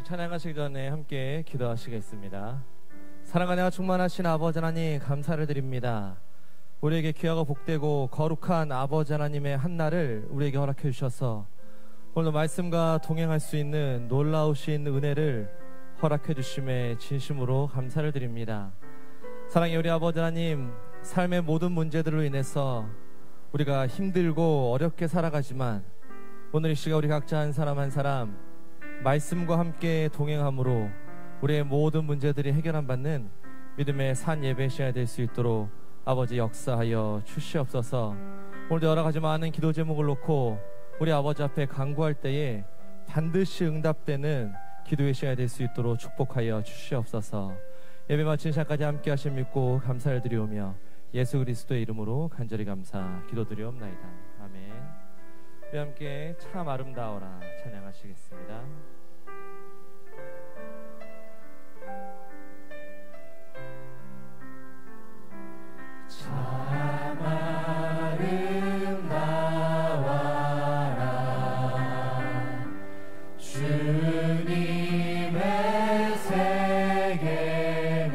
찬양하시기 전에 함께 기도하시겠습니다. 사랑하며 충만하신 아버지 하나님, 감사를 드립니다. 우리에게 귀하고 복되고 거룩한 아버지 하나님의 한날을 우리에게 허락해 주셔서 오늘도 말씀과 동행할 수 있는 놀라우신 은혜를 허락해 주심에 진심으로 감사를 드립니다. 사랑의 우리 아버지 하나님, 삶의 모든 문제들로 인해서 우리가 힘들고 어렵게 살아가지만 오늘 이 시간 우리 각자 한 사람 한 사람 말씀과 함께 동행함으로 우리의 모든 문제들이 해결함 받는 믿음의 산 예배 시간이 될 수 있도록 아버지 역사하여 주시옵소서. 오늘도 여러 가지 많은 기도 제목을 놓고 우리 아버지 앞에 간구할 때에 반드시 응답되는 기도의 시간이 될 수 있도록 축복하여 주시옵소서. 예배 마친 시간까지 함께 하심 믿고 감사를 드리오며 예수 그리스도의 이름으로 간절히 감사 기도드리옵나이다. 아멘. 우리 함께 참 아름다워라 찬양하시겠습니다. 참 아름다워라 주님의 세계는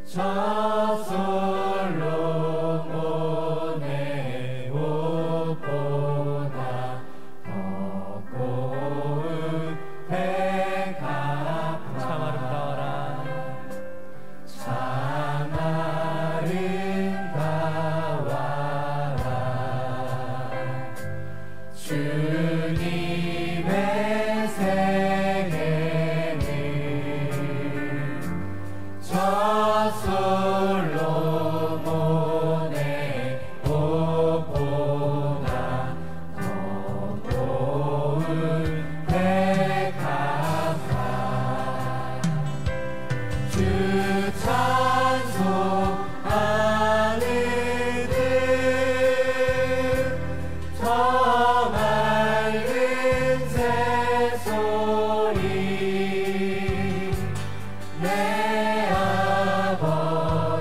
저 솔로몬의 옷보다 더 고운 백합화. 참 아름다워라 참 아름다워라 주님의 세계는 저 솔로몬의 옷보다 더 고운 백합화. 주 찬송하느니 저 맑은 새소리 내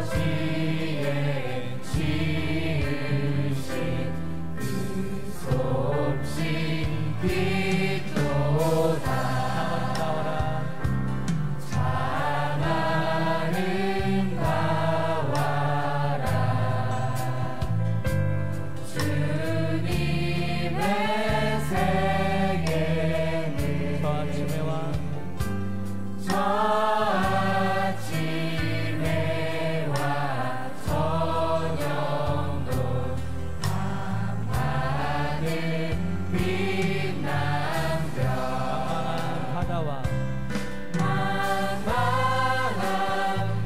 아버지의 지으신 그 솜씨 빛도다. 참 아름다워라 주님의 세계는 저 아침에 와 저 아침에 와 저녁도 밤하늘 빛난 별 바다와 만만한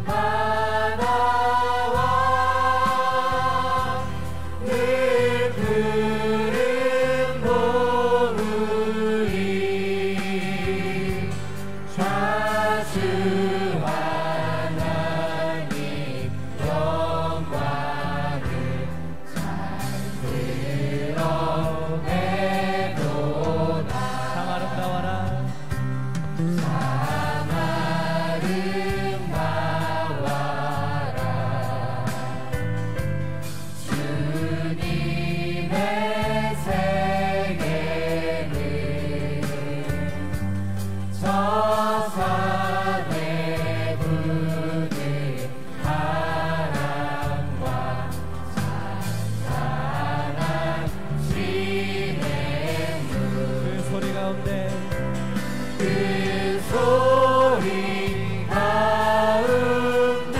바다와 늘 푸른 노을이 좌주 하나님 영광을 잘 드러내도다. 참 아름다워라 참 아름다워라 주님의 세계는 저 산에 부는 바람과 잔잔한 시냇물 그 소리 가운데 그 소리 가운데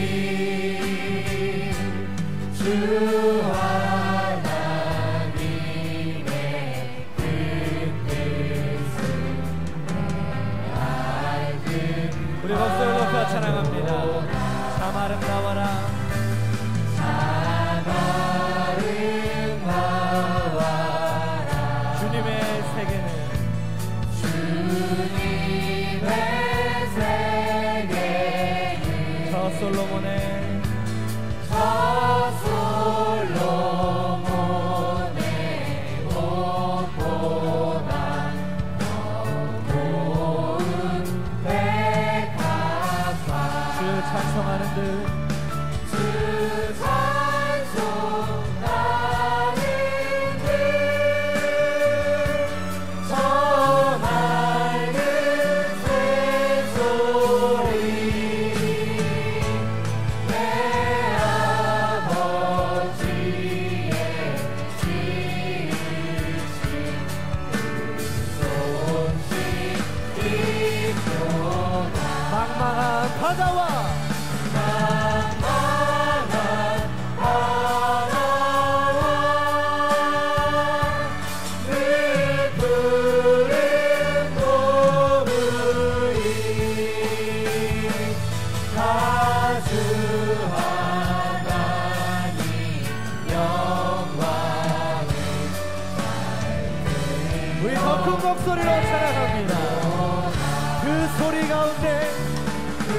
음성들리니 주 하나님의 그 뜻을 내 알든 우리 박수를 높여 찬양합니다. 참 아름다워라 참 아름다워라 주님의 세계는 주님의 세계는 저 솔로몬의 저 솔로몬의 큰 목소리로 찬양합니다. 그 소리 가운데 그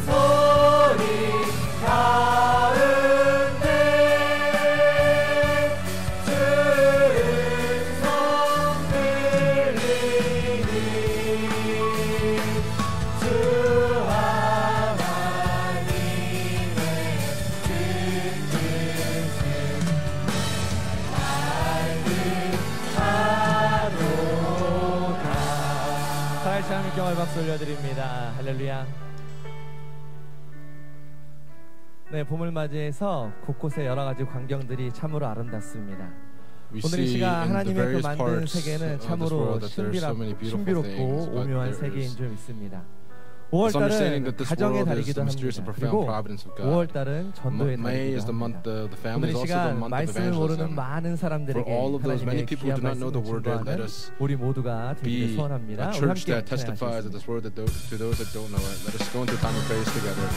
소리 가운데 주는 성 들리니 주 하나님의 그 뜻은 알듯하도다. 다 같이 함께 박수 올려드립니다. 할렐루야. 네, 봄을 맞이해서 곳곳에 여러 가지 광경들이 참으로 아름답습니다. We 오늘 이 see 시간 in the 하나님의 그 various 만든 parts 세계는 of this 참으로 world that there are so many beautiful things, 신비롭고 but 오묘한 there 세계인 is 줄 믿습니다. It's5월달은 understanding that this 가정의 world is 달이기도 the mysterious 합니다. and profound 그리고 providence of God. 5월달은 전도의 May 달이기도 is the month, 합니다. the family 오늘 이 is also the 시간 month of 말씀을 모르는 evangelism. 많은 For 사람들에게 all of those many 하나님의 people who 귀한 do not know the 말씀을 word, let 증거하는 us 우리 모두가 되기를 be 소원합니다. a 우리 church 함께 that testifies of 찬양하시겠습니다. this word to those that don't know it. Let us go into a time of praise together.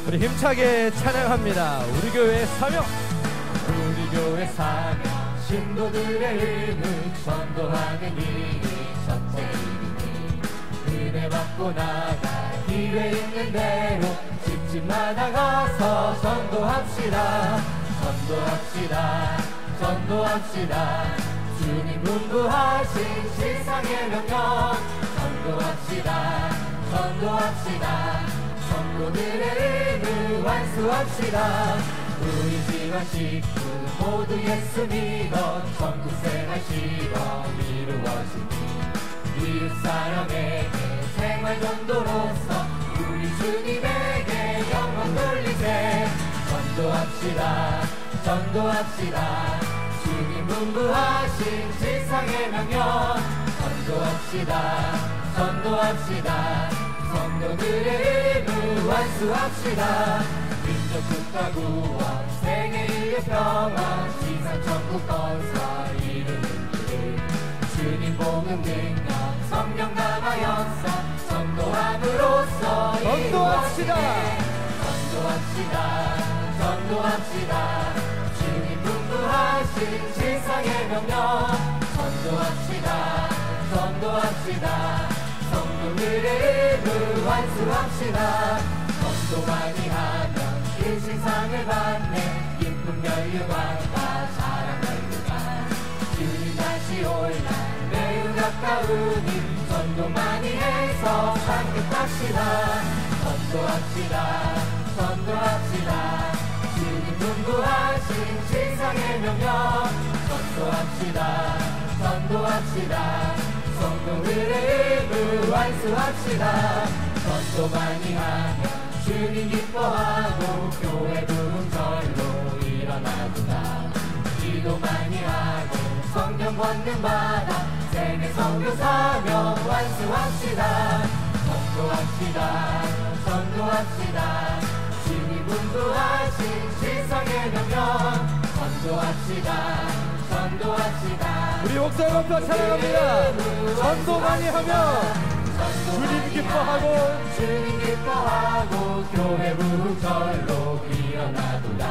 우리 힘차게 찬양합니다. 우리 교회의 사명, 우리 교회 사명 신도들의 의무 전도하는 일이 첫째 일이니 은혜 받고 나가 기회 있는 대로 집집마다 가서 전도합시다. 전도합시다. 전도합시다. 주님 분부하신 세상의 명령 전도합시다. 전도합시다. 성도들의 의무 완수합시다. 우리 집안 식구 모두 예수 믿어 전국생활 시범 이루어지니 이웃사람에게 생활 전도로서 우리 주님에게 영광 돌리세. 전도합시다. 전도합시다. 주님 분부하신 지상의 명령 전도합시다. 전도합시다. 성도들의 의무 완수합시다. 민족 국가 구원 세계 인류 평화 지상 천국 건설 이루는 길 주님 복음 능력 성령 감화 역사 전도함으로써 전도합시다. 전도합시다. 전도합시다. 주님 분부하신 세상의 명령 전도합시다. 전도합시다. 성도들의 의무 완수합시다. 전도 많이 하면 일신상을 받네. 기쁨 멸류관과 사랑 멸류관 주님 다시 올라 매우 가까우니 전도 많이 해서 상급합시다. 전도합시다. 전도합시다. 주님 분부하신 지상의 명령 전도합시다. 전도합시다. 성도들의 의무 완수합시다. 전도 많이 하면 주님 기뻐하고 교회 부흥절로 일어나구나. 기도 많이 하고 성경 권능 받아 세계 선교 사명 완수합시다. 전도합시다. 전도합시다. 주님 분부하신 지상의 명령 전도합시다. 전도합시다. 우리 목소리 높여 찬양합니다. 전도 많이 하면 주님 기뻐하고 주님 기뻐하고 교회 부흥절로 일어나도다.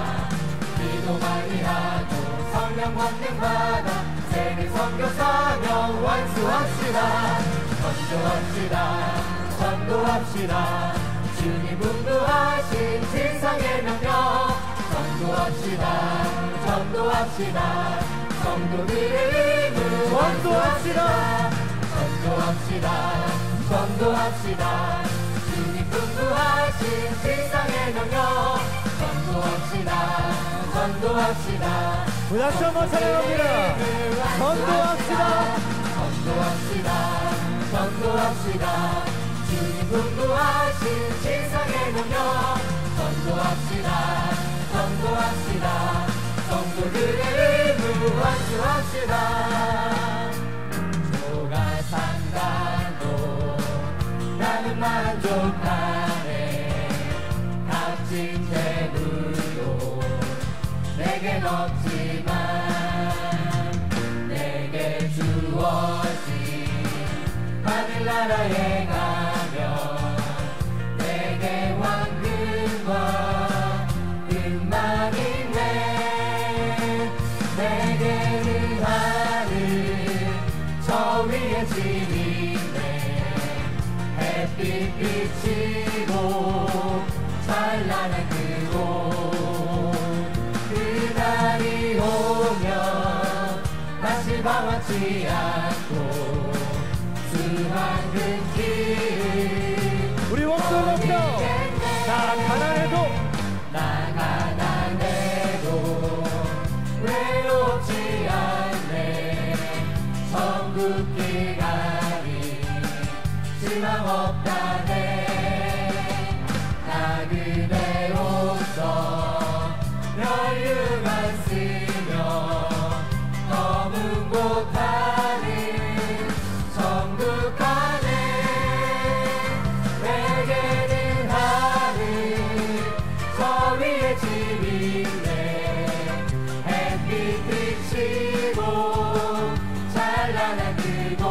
기도 많이 하고 성령 권능 받아 세계 선교 사명 완수합시다. 전도합시다. 전도합시다. 주님 분부하신 지상의 명령 전도합시다. 전도합시다. 성도들의 의무 전도합시다. 전도합시다. 전도합시다. 주님 분부하신 지상의 명령 전도합시다. 전도합시다. 우리 다시 한번 찬양합니다. 전도합시다. 전도합시다. 전도합시다. 주님 분부하신 지상의 명령 전도합시다. 전도합시다. 성도들의 의무 완수합시다. 조가 산다도 나는 만족하네. 값진 재물도 내겐 없지만 내게 주어진 하늘나라에 가면 내게 왕금과 은만 있네. 내게는 하늘 망하지 않고 수많은 길 우리 목소리 높여. 나 가난해도 나 가난해도 외롭지 않네 천국길 가니 실망 없다네 나 그대로서 멸류관 쓰며 검은 곳 가는 천국 가네 내게는 하늘 저 위에 집 있네 햇빛 비치고 찬란한 그곳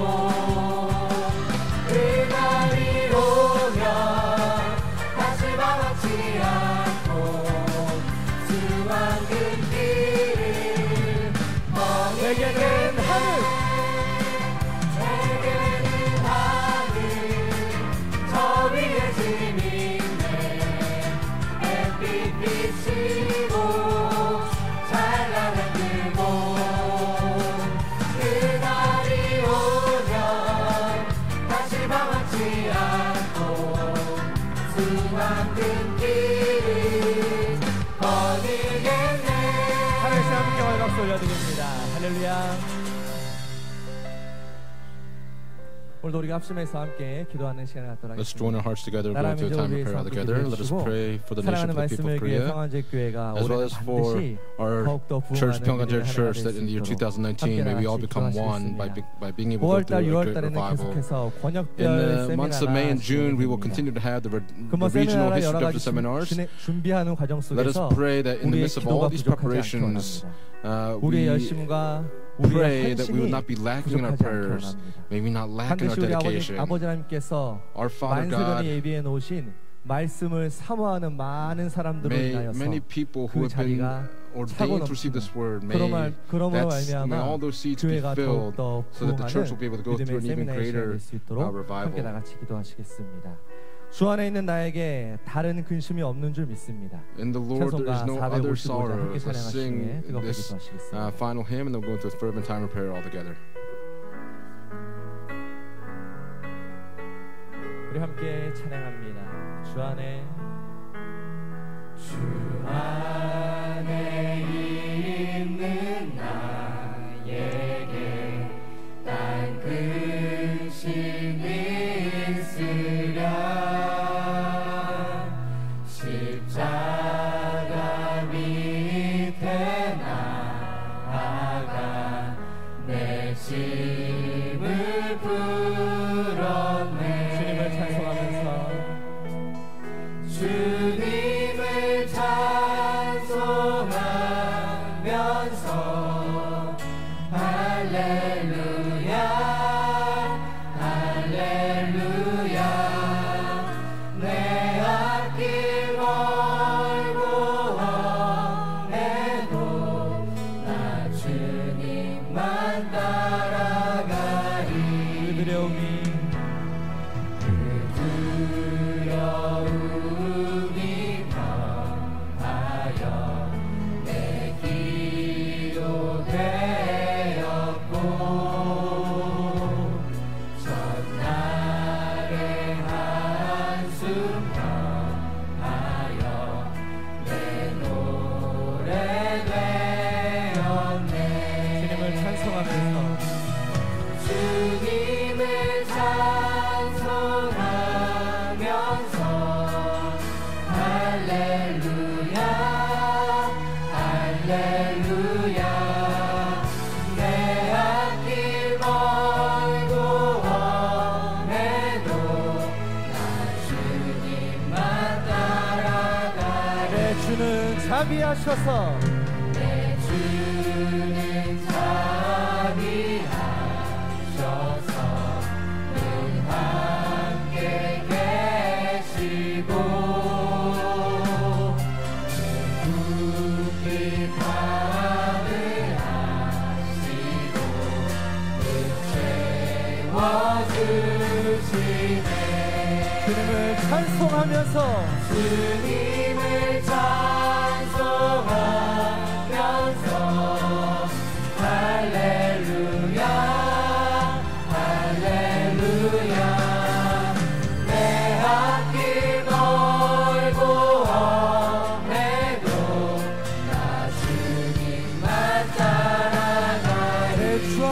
그날이 오면 다시 망하지 않고 수많은 길을 내게는 하늘 내게는 하늘 저 위에 집 있네 햇빛 비치고 찬란한 그곳 그날이 오면 다시 망하지 않고 수많은 길을 거니겠네 하늘씨 함께 박수 올려드립니다. 할렐루야. 오늘도 우리가 합심해서 함께 기도하는 시간을 갖도록 Let's join our 하겠습니다. hearts together and go into a time of prayer all together. Let us pray for the nation, 사랑하는 for the people 말씀을 of 위해 Korea, 평안제교회가 as well 올해는 as for 반드시 our 더욱더 church, 부흥하는 Pyongyang 일을 Church, 하나가 that in the year 될 수 있도록 2019 may we all become one by being able to go 5월달, through a 6월달에는 great revival. 계속해서 권역별 In the months of May and June, we will 세미나가 continue to have the 그뭐 regional 세미나라 여러 history of 가지 the seminars. 준비하는 과정 Let us 속에서 pray that in the 우리의 midst of all 기도가 these 부족하지 않기 preparations, 원합니다. 우리의 we 열심과 pray 우리의 that we would 헌신이 not be lacking in our 부족하지 않기 prayers. 원합니다. May we not lack in our 반드시 우리 dedication. 아버지 하나님께서 Our Father 만세전에 God, 예비해 놓으신 말씀을 사모하는 많은 사람들을 may 인하여서 many people who 그 have been 자리가 ordained to receive this word, may 그러므로 may 말미암아 all those seeds be 교회가 filled 더욱더 so that the church will be able to go 부흥하는 through an even 믿음의 세미나의 시간이 greater 될 수 있도록 함께 revival. 나같이 기도하시겠습니다. 주 안에 있는 나에게 다른 근심이 없는 줄 믿습니다. In the Lord there is 찬송가 no other 455장 함께 sorrows. Let's sing 찬양하시기에 뜨겁게 this 기도하시겠습니다. final hymn and then we'll go into a fervent time of prayer all together. 우리 함께 찬양합니다. 주 안에 있는 나에게 딴 근심이 있으랴 십자가 밑에 나아가 내 짐을 풀었네 주님을 찬송하면서 주님을 찬송하면서 할렐루야 할렐루야 내 앞길 멀고 험해도 나 주님만 따라가리 그 두려움이 두려움이 변하여 내 기도 되었고 전날의 한숨 변하여 내 노래 되었네 주님을 찬송하면서 주님을 찬송하면서 할렐루야 할렐루야 내 앞길 멀고 험해도 나 주님만 따라가리 내 주는 자비하셔서 내 주는 자비하셔서 늘 함께 계시고 눈빛 밤을 하시고 늘 채워주시네 주님을 찬송하면서 주님을 찬송하면서 할렐루야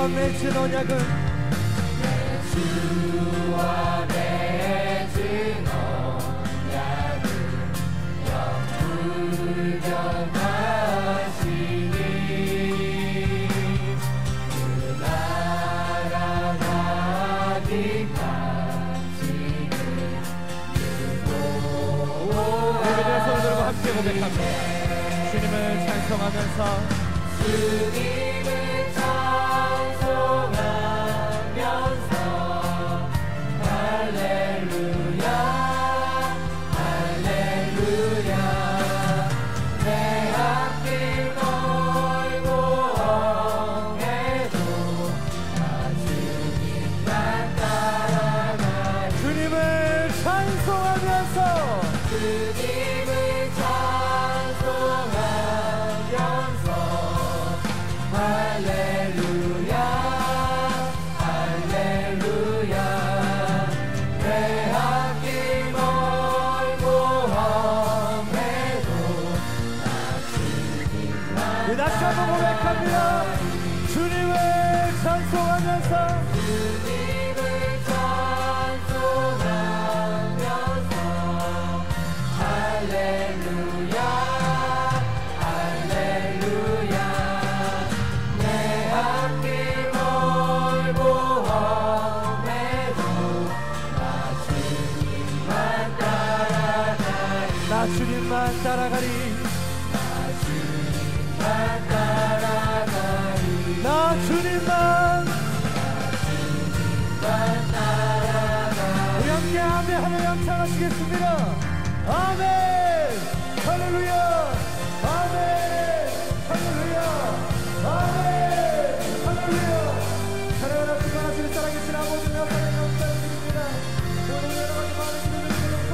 주와 맺은 언약은 주와 맺은 언약은 영불변하시니 그 나라 가기까지는 우리들의 손을 들고 함께 고백합니다. 주님을 찬송하면서 주님을 찬송하면서 할렐루야 할렐루야 내 앞길 멀고 험해도 나 주님만 따라가리 주님을 찬송하면서 주님을 찬송하면서 할렐루야 할렐루야 내 앞길 멀고 험해도 나 주님만 다시 한번 고백합니다. 주님을 찬송하면서 주님을 찬송하면서 할렐루야 할렐루야 내 앞길 멀고 험해도 나 주님만 따라가리 나 주님만 따라가리 따라가리 나 주님만 우리 함께 아멘 하며 영창하시겠습니다. 아멘 할렐루야 아멘 할렐루야 아멘 할렐루야 사랑하는 충만하시는 살아계신 아버지와 사랑의 감사드립니다. 오늘 여러 가지 많은 기도를 드려놓고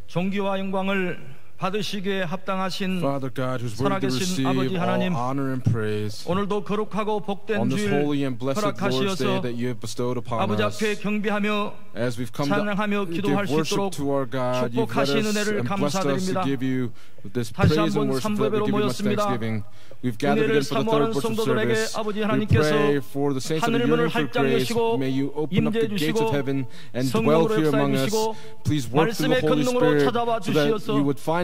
존귀와 영광을 받으시기에 합당하신 Father God, who's worthy to 살아계신 receive 아버지 all 하나님, honor and praise 오늘도 거룩하고 복된 on this 주일 holy and blessed Lord's Day 허락하시어서 that you have bestowed upon 아버지 us. 앞에 경배하며 As we've come 찬양하며 to 기도할 give 수 worship 있도록 to our God, you've led 축복하신 us 은혜를 and blessed us to 감사드립니다. give you this 다시 praise and 한번 worship that we 삼부예배로 give you much 모였습니다. thanksgiving. We've gathered 은혜를 again for the 사모하는 third worship 성도들에게 service. 아버지 We 하나님께서 pray for the saints that 하늘 are 문을 yearning for 활짝 grace. 여시고 May you open up the 임재해 gates of 주시고 heaven and dwell 성령으로 here among us. 역사해 주시고 Please work through 말씀의 the Holy 권능으로 Spirit 찾아와 so that 주시어서 you would find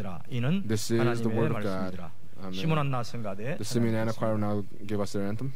말씀이니라. 이는 This is the 하나님의 word of God. 말씀이니라. Amen. 시몬 안나 성가대 The Simeon Anna choir will now give us their anthem.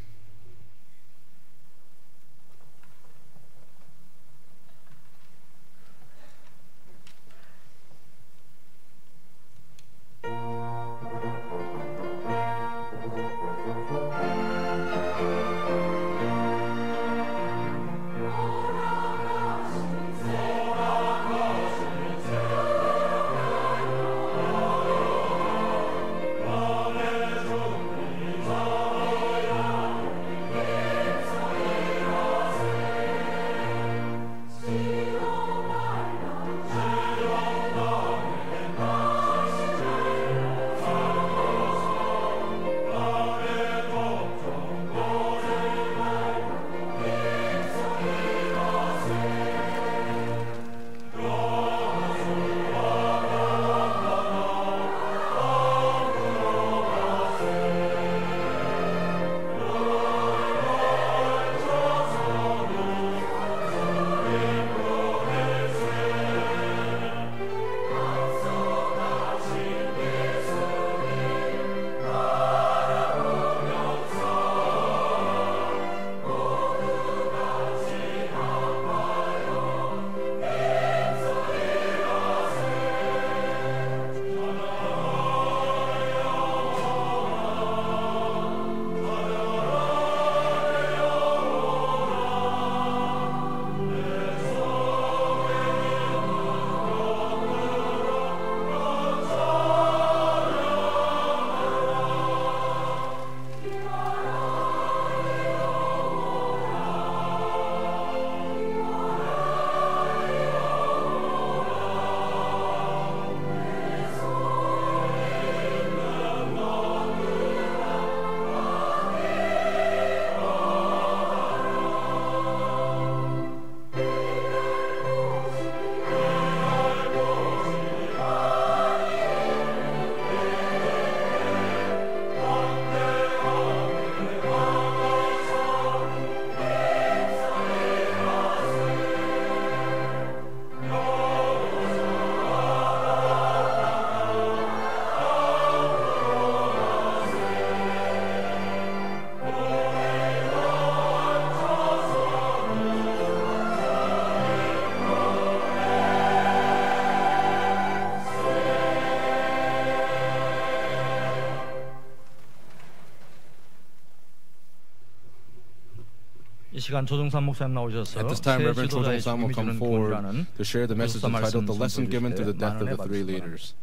이 시간 조정삼 목사님 나오셔서 At this time, 새 Reverend 지도자의 Cho Dong-sam will 죽음이 come 주는 forward 교훈이라는 to share the message entitled "The Lesson Given Through the Death of the Three 만원의 Leaders."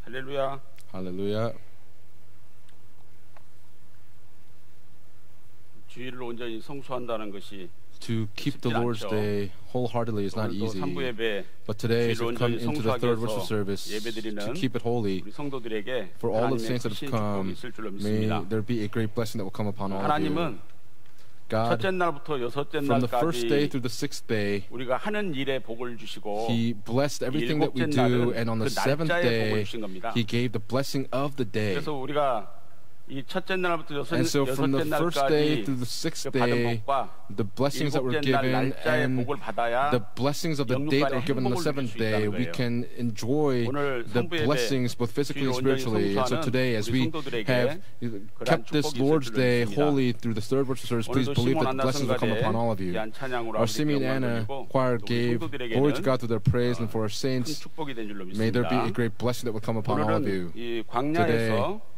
할렐루야. Hallelujah. 주일을 온전히 성수한다는 것이 To keep the 쉽지 Lord's 않죠. Day wholeheartedly is not 오늘도 easy. 3부 예배 But today, as 주일을 we come 온전히 into the 성수하기 third 위해서 worship service, to 예배드리는 keep it holy, 우리 성도들에게 for all the 하나님의 saints that have 크신 축복이 come, 있을 줄로 may 믿습니다. there be a great blessing that will come upon all of you. 하나님은 God, 첫째 날부터 여섯째 from the first day 날까지 through the sixth day, 우리가 하는 일에 복을 주시고 He blessed everything that we 일곱째 do, 날은 and on the 그 seventh 날짜에 복을 day, 주신 겁니다. He gave the blessing of the day. 그래서 우리가 이 첫째 날부터 And so from the 여섯째 first day 날까지 through the sixth 그 받은 day, 복과 the blessings that were 일곱째 날 given 날짜의 and 복을 받아야 the blessings of the day that were given on the seventh day, we can enjoy 오늘 the 성부 예배 blessings both physically and 주일 온전히 spiritually. And so 성수하는 today, as 우리 we 성도들에게 have kept this 축복이 Lord's 있을 줄 Day 믿습니다. holy through the third worship service, please 오늘도 believe 시몬 that blessings will come 안나 upon all of you. 귀한 찬양으로 Our 아버지께 Simeon 영광을 Anna 돌리고 choir 또 우리 gave 성도들에게는 glory to God through their praise, and for our 큰 saints, 축복이 된 줄로 may there be a 믿습니다. great blessing that will come upon all of you. 오늘은 이 광야에서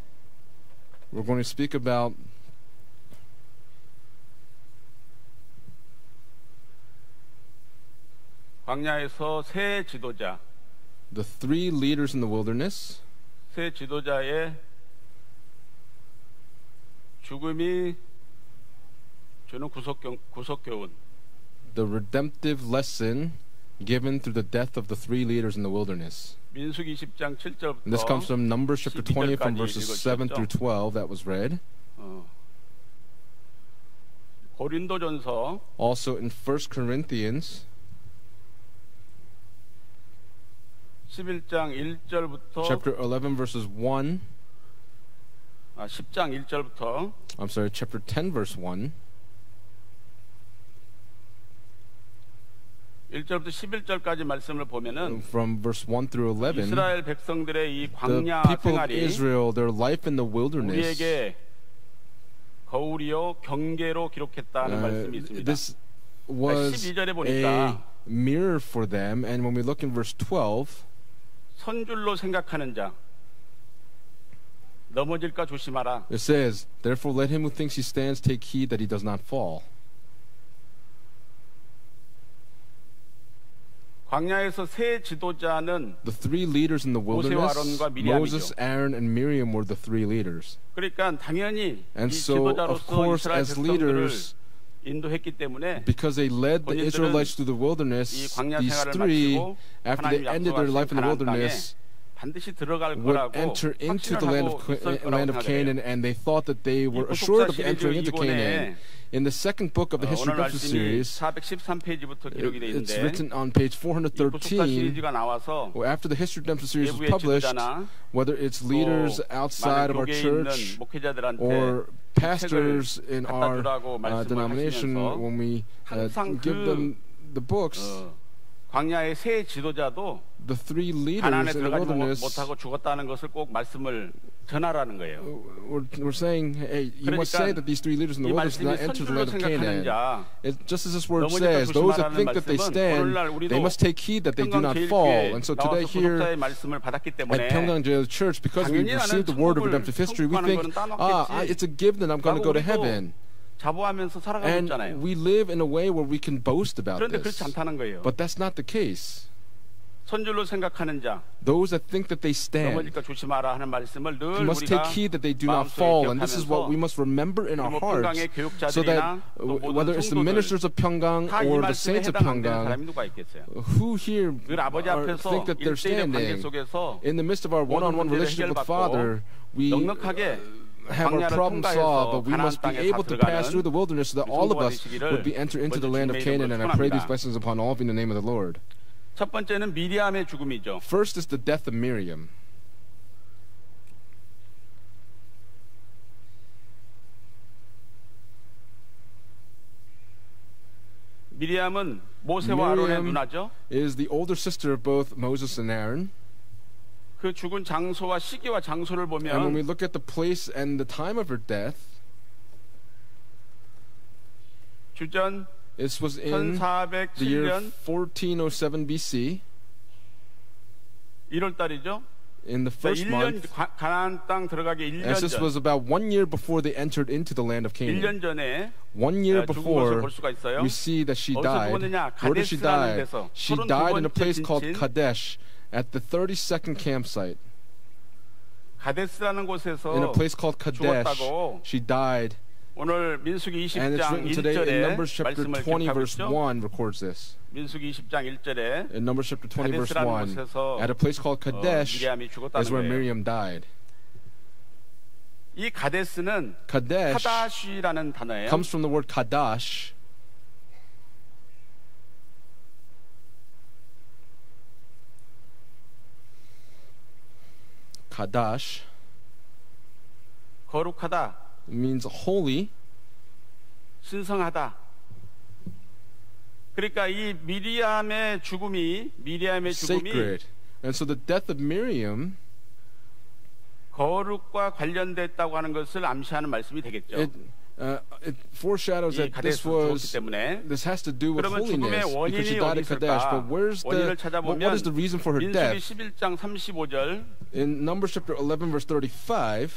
We're going to speak about 광야에서 새 지도자, the three leaders in the wilderness, 새 지도자의 죽음이 주는 구속교훈. the redemptive lesson given through the death of the three leaders in the wilderness. 민수기 10장 And this comes 7절부터 from Numbers chapter 20 from verses 7 through 12 that was read. 고린도전서 Also in 1 Corinthians 11장 1절부터 chapter 11 verses 1, 10장 1절부터 I'm sorry, chapter 10 verse 1, 1절부터 11절까지 말씀을 보면은 from verse 1 through 11, 이스라엘 백성들의 이 the 광야 people of 생활이 Israel, their life in the wilderness, 우리에게 거울이요 경계로 기록했다는 말씀이 있습니다. this was 12절에 a 보니까 mirror for them. And when we look in verse 12, 선줄로 생각하는 자 넘어질까 조심하라. it says, therefore let him who thinks he stands take heed that he does not fall. 광야에서 새 지도자는 The three leaders in the 모세와 wilderness, 아론과 미리암이죠. Moses, Aaron, and Miriam were the three leaders. 그러니까 당연히 And 이 so, of 지도자로서 course, 이스라엘 as 백성들을 leaders, 인도했기 때문에 because they led the 본인들은 Israelites through the 이 wilderness, 광야 these 생활을 three, 마치고 after they 하나님 ended their life in the 약속하신 가나안 땅에 wilderness, 반드시 들어갈 would 거라고 enter into the 확신을 land 하고 있을 land 거라고 of Canaan, 생각해요. and they thought that they were 이 assured of 구속사 entering 시리즈 into Canaan. 2권에 In the second book of the History 오늘 of Redemption 말씀이 series, 413페이지부터 기록이 되어 it's 있는데 written on page 이 구속사 413. 시리즈가 나와서 Well, after the History of Redemption series was 외부의 published, 지도자나 whether it's 또 leaders outside of our 많은 교계에 있는 church 목회자들한테 or pastors in 갖다 our 주라고 말씀을 denomination, 하시면서 when we 항상 give them the books, 광야의 새 지도자도 the three leaders 가나안에 in the 들어가지 wilderness, 못하고 죽었다는 것을 꼭 말씀을 전하라는 거예요. we're saying, hey, you must say that these three leaders in the 이 wilderness did 말씀이 not enter the 선줄로 land of 생각하는 Canaan. 자 Just as this word 넘어질까 says, those that 조심하라는 think that they 말씀은 stand, 오늘날 우리도 they must take heed that they do not fall. 평강제일교회에 And so 나와서 today here 구속사의 말씀을 받았기 at 때문에 Pyeonggang Jail Church, because we've 당연히 나는 received the word of 천국을 redemptive history, we 성공하는 think, 거는 따놓겠지. it's a given that I'm going to go to heaven. 자부하면서 살아가고 And 있잖아요. we live in a way where we can boast about 그런데 this. 그렇지 않다는 거예요. But that's not the case. 선줄로 생각하는 자 Those that think that they stand, 넘어질까 조심하라 하는 말씀을 늘 you must 우리가 take heed that they do not 마음속에 fall. And this is what 기억하면서 we must remember in our 그리고 hearts, 평강의 so that 교육자들이나 또 모든 whether it's the 성도들 ministers of Pyeonggang 다 이 or the 말씀에 saints of 해당 안 되는 Pyeonggang, 사람이 누가 있겠어요? who here 늘 아버지 앞에서 think that they're 1대1의 관계 standing 속에서 in the midst of our one-on-one 문제를 relationship with 해결받고 Father, we 넉넉하게 have our 광야를 problem 통과해서 solved, but we 가나안 must be 땅에 able 다 to pass through 들어가는 the wilderness so that 우리 all of 성도가 us 되시기를 would be enter into the 먼저 land of 주님의 Canaan. 이름으로 And I pray these 축원합니다. blessings upon all of you in the name of the Lord. 첫 번째는 미리암의 죽음이죠. First is the death of Miriam. 미리암은 모세와 아론의 Miriam 누나죠. is the older sister of both Moses and Aaron. 그 죽은 장소와 시기와 장소를 And when we 보면 look at the place and the time of her death, 주전 this was in the year 1407년 1407 BC, 1월 달이죠. in the first 1년 month. 가나안 땅 들어가기 1년 As this 전. was about 1 year before they entered into the land of Canaan. 1년 전에 1 year 죽은 것을 before, 볼 수가 있어요. we see that she 어디서 died. 죽었느냐? Where did she 가데스라는 die? 데서 She 32 died in a 번째 place called 진친. Kadesh at the 32nd campsite. 가데스라는 In a 곳에서 place called Kadesh, 죽었다고 she died. 오늘 민수기 And it's 20장 written today in 1절에 Numbers chapter 말씀을 20 기록하고 verse 있죠. 1 records this. 민수기 20장 1절에 In Numbers chapter 20 verse 가데스라는 1, 곳에서 at a place called Kadesh 미리암이 is 죽었다는 where 거예요. Miriam died. 이 가데스는 Kadesh 카다쉬라는 단어예요. comes from the word Kadash. Kadash 거룩하다, means holy. 신성하다. 그러니까 이 미리암의 죽음이 Sacred. And so the death of Miriam, 거룩과 관련됐다고 하는 것을 암시하는 말씀이 되겠죠. it foreshadows 이 that this 가데스로 죽었기 때문에 this has to do with 그러면 죽음의 holiness because 원인이 she 어디 died at Kadesh. 있을까? But where's 원인을 what 찾아보면 is the reason for her 민수기 death? 11장 35절 In Numbers chapter 11 verse 35,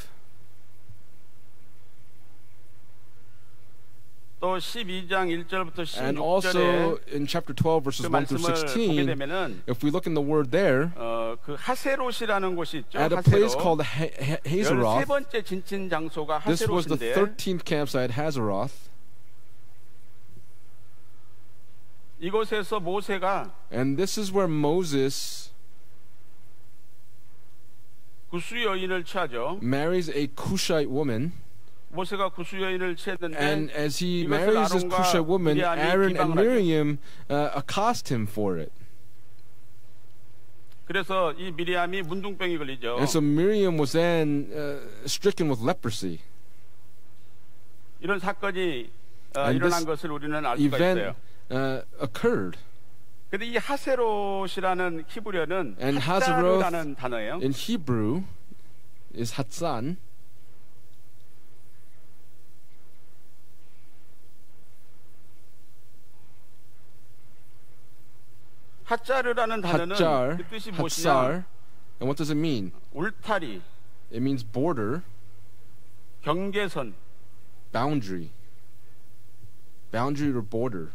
또 12장 1절부터 and 16절에 also in chapter 12 verses 그 1 through 말씀을 보게 16, 되면은 if we look in the word there, 그 하세롯이라는 곳이 있죠. at a place 하세롯. called 13 Hazeroth, 번째 진친 장소가 this was the 하세롯인데 13th campsite, Hazeroth, 이곳에서 모세가 and this is where Moses 구수 여인을 취하죠. marries a Cushite woman. 모세가 구수 여인을 취했는데 And as he 이것을 marries this 아론과 Cushite woman, 미리암이 Aaron and 비방을 하죠. Miriam accost him for it. 그래서 이 미리암이 문둥병이 걸리죠. And so Miriam was then stricken with leprosy. 이런 사건이 And 일어난 this 것을 우리는 알 수가 Event 있어요. occurred. 근데 이 하세롯이라는 히브리어는 And 핫자르라는 단어예요. In Hebrew is Hatzan. 핫자르라는 단어는 Hatjar, 그 뜻이 무엇이냐? Hatzar. And what does it mean? 울타리, It means border, 경계선. boundary. Boundary or border.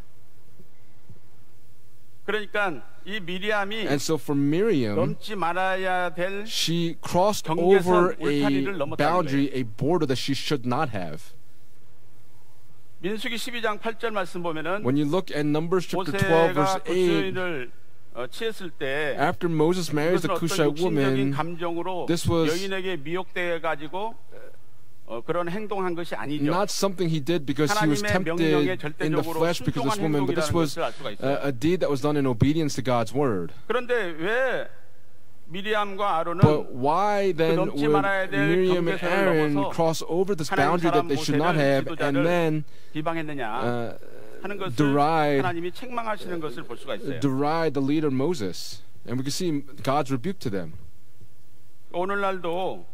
그러니까 이 미리암이 And so for Miriam, 넘지 말아야 될 she crossed 경계선, over 울타리를 a 넘었다는 boundary, a border that she should not have. 민수기 12장 8절 말씀 보면은 When you look at Numbers chapter 12 verse 모세가 8, 구스인을 취했을 때 after Moses marries 그것은 the 어떤 Cushite 육신적인 woman, 감정으로 this was 여인에게 미혹돼 가지고 그런 행동한 것이 아니죠. not something he did because he was 하나님의 명령에 tempted in the 절대적으로 flesh because of this 순종한 woman, but this 행동이라는 was 것을 알 수가 있어요. a deed that was done in obedience to God's word. 그런데 왜 미리암과 아론은 But why then 넘지 would 말아야 될 Miriam and 경계선을 Aaron 넘어서 cross over this 하나님 boundary that 사람 they should not 모세를 have and then 비방했느냐 하는 것을 deride 하나님이 책망하시는 것을 볼 수가 있어요. the leader Moses? And we can see God's rebuke to them. 오늘날도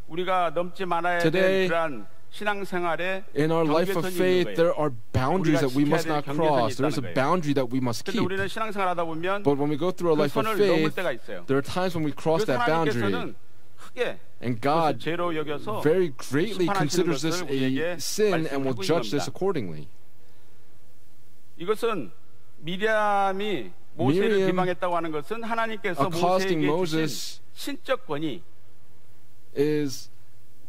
우리가 넘지 말아야 될 Today, 그러한 신앙생활에 In our life of 경계선이 faith, 있는 there 거예요. are boundaries that we 지켜야 must 될 not 경계선이 cross. There is a 있다는 거예요. boundary that we must 근데 keep. 우리는 신앙생활하다 보면 But when we go through our 그 life of 선을 넘을 faith, 때가 있어요. there are times when we cross 그래서 that boundary, 하나님께서는 크게 and 그것을 God 죄로 여겨서 very greatly 심판하시는 considers this 것을 우리에게 a sin and will 말씀하고 judge 있는 this 겁니다. accordingly. 이것은 미리암이 모세를 Miriam 비방했다고 하는 것은 하나님께서 accosting 모세에게 Moses 주신 신적 권위, is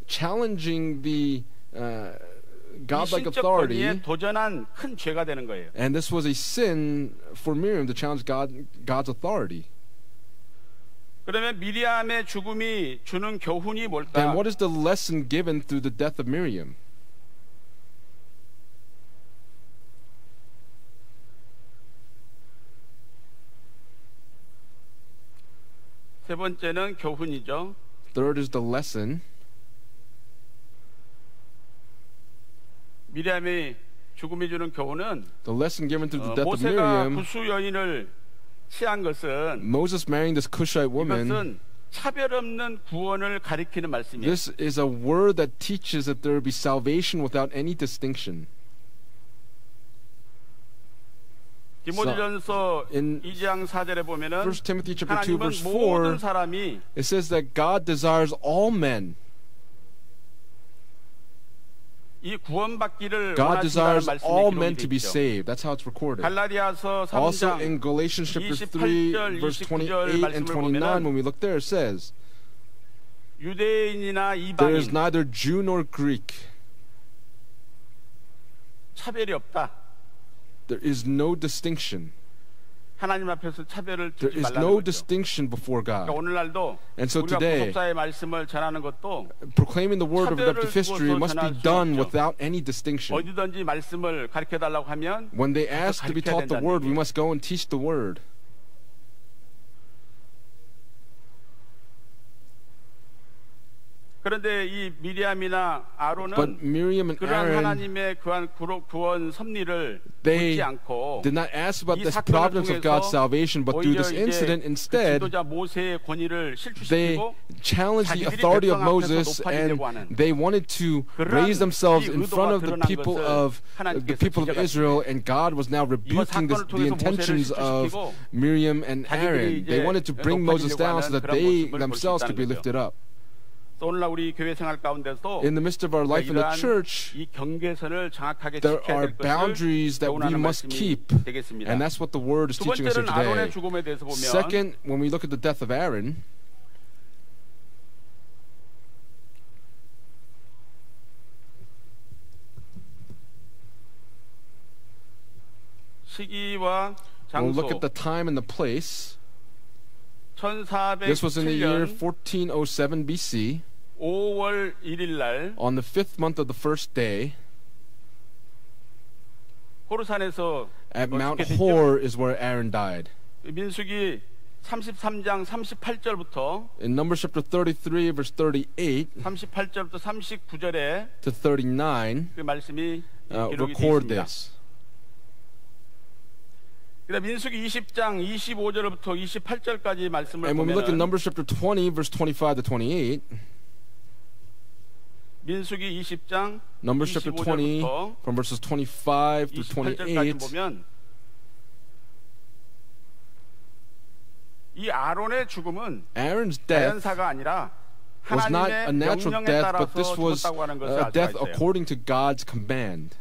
challenging the 이 godlike 신적 권위에 authority, 도전한 큰 죄가 되는 거예요. and this was a sin for Miriam to challenge God's authority. 그러면 미리암의 죽음이 주는 교훈이 뭘까? Then what is the lesson given through the death of Miriam? 세 번째는 교훈이죠. Third is the lesson. 미리암의 죽음이 주는 교훈은 The lesson given through the death of 모세가 Miriam, 구수 여인을 취한 것은 Moses marrying this Cushite woman, 이것은 차별 없는 구원을 가리키는 말씀이에요. This is a word that teaches that there will be salvation without any distinction. 디모데전서 in 2장 4절에 보면은 1 Timothy chapter 2 하나님은 verse 모든 4 사람이 it says that God desires all men. 이 구원받기를 God 원하신다는 desires 말씀이 all 기록이 men 돼 to be 있죠. saved. That's how it's recorded. 갈라디아서 Also 3장 in Galatians chapter 3 verse 28 and 29 when we look there it says 유대인이나 there is 이방인 neither Jew nor Greek. 차별이 없다. There is no distinction. 하나님 앞에서 차별을 There 두지 is 말라는 no 거죠. distinction before 그러니까 God. 오늘날도 And so 우리가 today, 구속사의 말씀을 전하는 것도 proclaiming the word of 차별을 redemptive history 두고서 must be 전할 수 done 없죠. without any distinction. 어디든지 말씀을 가르쳐달라고 하면 When they ask to be taught the word, we must go and teach the word. 그런데 이 미리암이나 But 아론은 Miriam and 그러한 Aaron, 하나님의 그한 구원 섭리를 they 묻지 않고 did not ask about 이 this 사건을 providence of God's 통해서 salvation, but through 오히려 this 이제 incident 그 instead, 지도자 모세의 권위를 they 실추시키고 challenged the 자기들이 authority of 백성 앞에서 Moses and 높아지려고 하는 they wanted to 그러한 raise themselves 이 in front of the 의도가 people 드러난 of 것을 the people of 하나님께서 Israel, and God was now rebuking 사건을 the 통해서 intentions 모세를 of 실추시키고 Miriam and 자기들이 Aaron. They 이제 wanted to bring Moses 높아지려고 down so 하는 that 그런 they 모습을 볼 수 themselves could be 있다는 lifted up. 오늘날 우리 교회 생활 가운데서 In the midst of our life in the 이러한 church, 이 경계선을 정확하게 there 지켜야 are 될 것을 boundaries that we 교훈하는 must 말씀이 keep, 되겠습니다. and that's what the word is 두 teaching us here 번째는 아론의 today. 죽음에 대해서 보면 Second, when we look at the death of Aaron, 시기와 we'll look 장소 at the time and the place. This was in the year 1407년 1407 BC. 5월 1일 날 On the 5th month of the first day, 호르산에서 at Mount 죽게 됐죠. Hor is where Aaron died. 민수기 33장 38절부터 In Numbers chapter 33, verse 38 38절부터 39절에 to 39, 그 말씀이 기록이 되어 record 있습니다. this. 그다음 민수기 20장 25절부터 28절까지 말씀을 And when we look at 보면은 Numbers chapter 20, verse 25 to 28, 민수기 20장 Numbers chapter 20, 25절부터 from verses 25 to 28절까지 28, 보면 이 아론의 죽음은 Aaron's death 자연사가 아니라 was not a 하나님의 natural 명령에 death, but 따라서 this was 죽었다고 하는 것을 a 알 수가 death 있어요. according to God's command.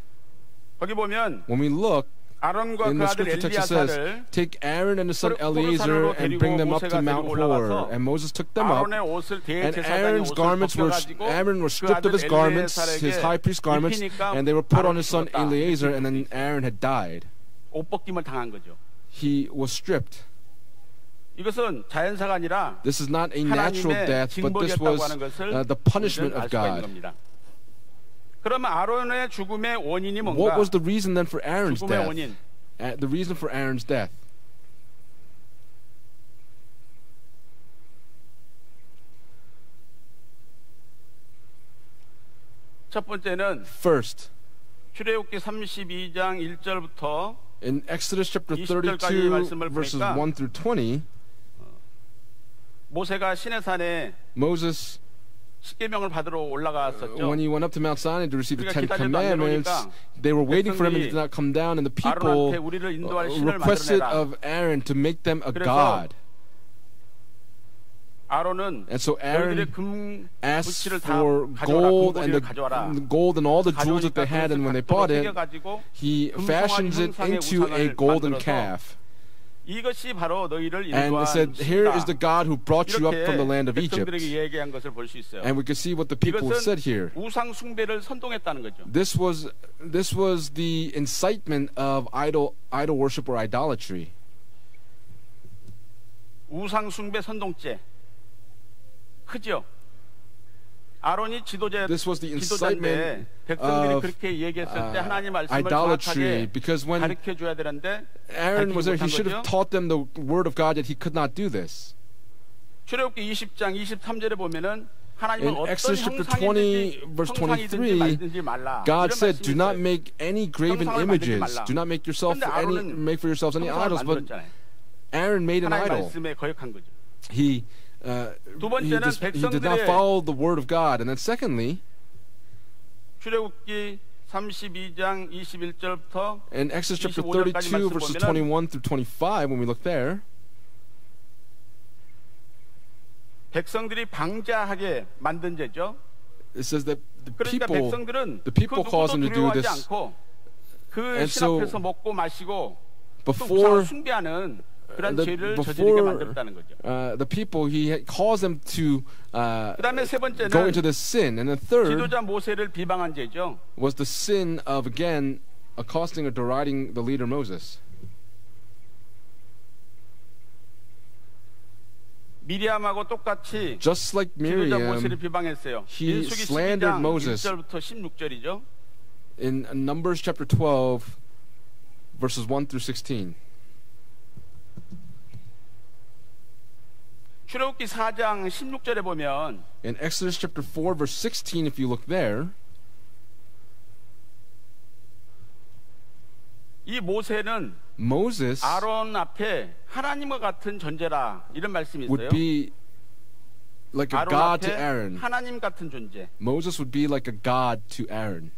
거기 보면 When we look 아론과 in 그 the 아들 scripture text, it says, 엘리야사를 take Aaron and his son 호르산으로 Eleazar and bring them up to 모세가 Mount 데리고 Hor. 올라가서 And Moses took them up, 아론의 옷을 and 대제사장의 Aaron's 옷을 garments were 벗겨가지고 Aaron was 그 stripped of 아들 his garments, his 엘리야사에게 high priest garments, 입히니까 and they were put on 아론이 his son 죽었다. Eleazar, and then Aaron had died. 옷 벗김을 당한 거죠. He was stripped. 이것은 자연사가 아니라 This is not a natural 하나님의 death, but this 징벌이었다고 was 하는 것을 the punishment 알 of 수가 있는 God. 겁니다. 그러면 아론의 죽음의 원인이 What 뭔가? was the reason then for Aaron's 죽음의 death? 원인. The reason for Aaron's death. 첫 번째는 First, 출애굽기 32장 1절부터 in Exodus chapter 20절까지 32, 말씀을 verses 보니까 1 through 20, 모세가 시내산에 Moses, 십계명을 받으러 올라갔었죠. when he went up to Mount Sinai to receive the 그러니까 Ten 기다려도 안 Commandments, 내려오니까 they were waiting for him and he 백성들이 did not come down, and the people 아론한테 우리를 인도할 신을 requested 만들어내라. of Aaron to make them a 그래서 god. 아론은 And so 너희들의 Aaron 금 asked 부치를 다 for 가져와라, gold and 금고리를 가져와라. the gold and all the jewels that 가져오니까 they had, and when they 그것을 bought it, 새겨가지고 he 금송아지 fashions it 형상의 into a 우상을 golden 만들어서 calf. 이것이 바로 너희를 And 인도한 it said, here is the 신이다. God who brought you up 이렇게 from the land of Egypt. 백성들에게 얘기한 것을 볼 수 있어요. And we can see what the people said here. 우상 숭배를 선동했다는 거죠. This was the incitement of idol worship or idolatry. 우상 숭배 선동죄 크죠. 아론이 This was the 지도자인데 incitement 백성들이 of 그렇게 얘기했을 때 하나님 말씀을 idolatry, 정확하게 because when 가르쳐 줘야 되는데 Aaron was there, he 못한 should have 거죠. taught them the word of God, yet he could not do this. 출애굽기 20장 23절에 보면은 하나님은 In 어떤 Exodus chapter 형상이든지 20, verse 형상이든지 23, 말든지 말라. God 이런 said, "Do 말씀이 not 있어요. make any graven 형상을 images. 만들지 말라. Do not make yourself 근데 아론은 make for yourselves any 형상을 idols." But 만들었잖아요. Aaron made an 하나님 idol. 말씀에 거역한 거죠. He 두 번째는 he did not 백성들의 follow the word of God. And then secondly, 출애굽기 32장 21절부터 in Exodus chapter 25절까지 32, 말씀 verses 보면은 21 through 25, when we look there, 백성들이 방자하게 만든 죄죠. it says that 그러니까 백성들은 the people 그 caused them 누구도 to do 두려워하지 this. 않고 그 And 신 so 앞에서 먹고 마시고 또 before 우상을 숭배하는 그런 the- 죄를 저지르게 before, 만들었다는 거죠. the people, he caused them to 그다음에 세 go 번째는 into this sin. And the third 지도자 모세를 비방한 죄죠. was the sin of, again, accosting or deriding the leader Moses. 미리암하고 똑같이 Just like 지도자 모세를 Miriam, 비방했어요. he 민수기 slandered 12장 Moses. 1절부터 16절이죠. in Numbers chapter 12, verses 1 through 16. 출애굽기 4장 16절에 보면 In Exodus chapter 4, verse 16, if you look there, 이 모세는 Moses 아론 앞에 하나님과 같은 존재라 이런 말씀이 would 있어요. be like a 아론 god to 앞에 Aaron. 하나님 같은 존재. Moses would be like a god to Aaron.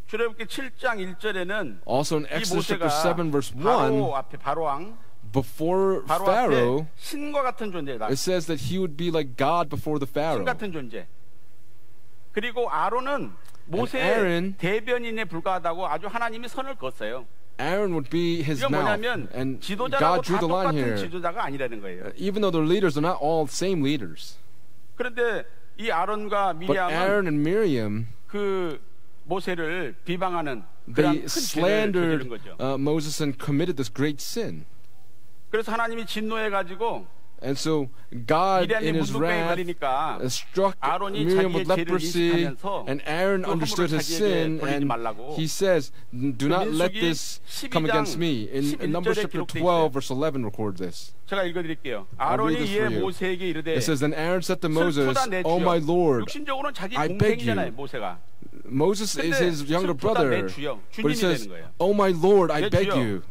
출애굽기 7장 1절에는 Also in 이 Exodus chapter 모세가 7, verse 1, 바로 앞에 바로왕 before 바로 Pharaoh, 앞에 신과 같은 존재다. it says that he would be like God before the 신 Pharaoh. 같은 존재. 그리고 아론은 모세의 Aaron- 대변인에 불과하다고 아주 하나님이 선을 그었어요. Aaron would be his 이건 mouth. 뭐냐면 And 지도자라고 God drew 다 the line 똑같은 here. 지도자가 아니라는 거예요. Even though they're leaders, they're not all the same leaders. 그런데 이 아론과 But Aaron 미리암은 and Miriam, 그 모세를 비방하는 그런 they 큰 죄를 slandered 저지른 거죠. Moses and committed this great sin. 그래서 하나님이 진노해가지고 And so God, 미리암이 in his 문둥병에 wrath, 걸리니까 struck 아론이 Miriam with 자기의 죄를 leprosy, 인식하면서 and Aaron 그 understood 허물을 his 자기에게 sin, 돌리지 and 말라고. he says, "Do not let 민수기 this come 12장 against me." In Numbers 11절에 chapter 기록돼 12, 있어요. verse 11, records this. 제가 읽어드릴게요. I'll read 아론이 this 이에 for you. 모세에게 이르되 It says, "Then Aaron said to Moses, 슬프다 내 Oh 주여." my Lord, 육신적으로는 자기 I beg 동생이잖아요, you. 모세가. Moses is 근데 his younger 슬프다 내 brother, 주여. but he 주님이 says, 되는 거예요. "Oh my Lord, I 내 beg 주여. you,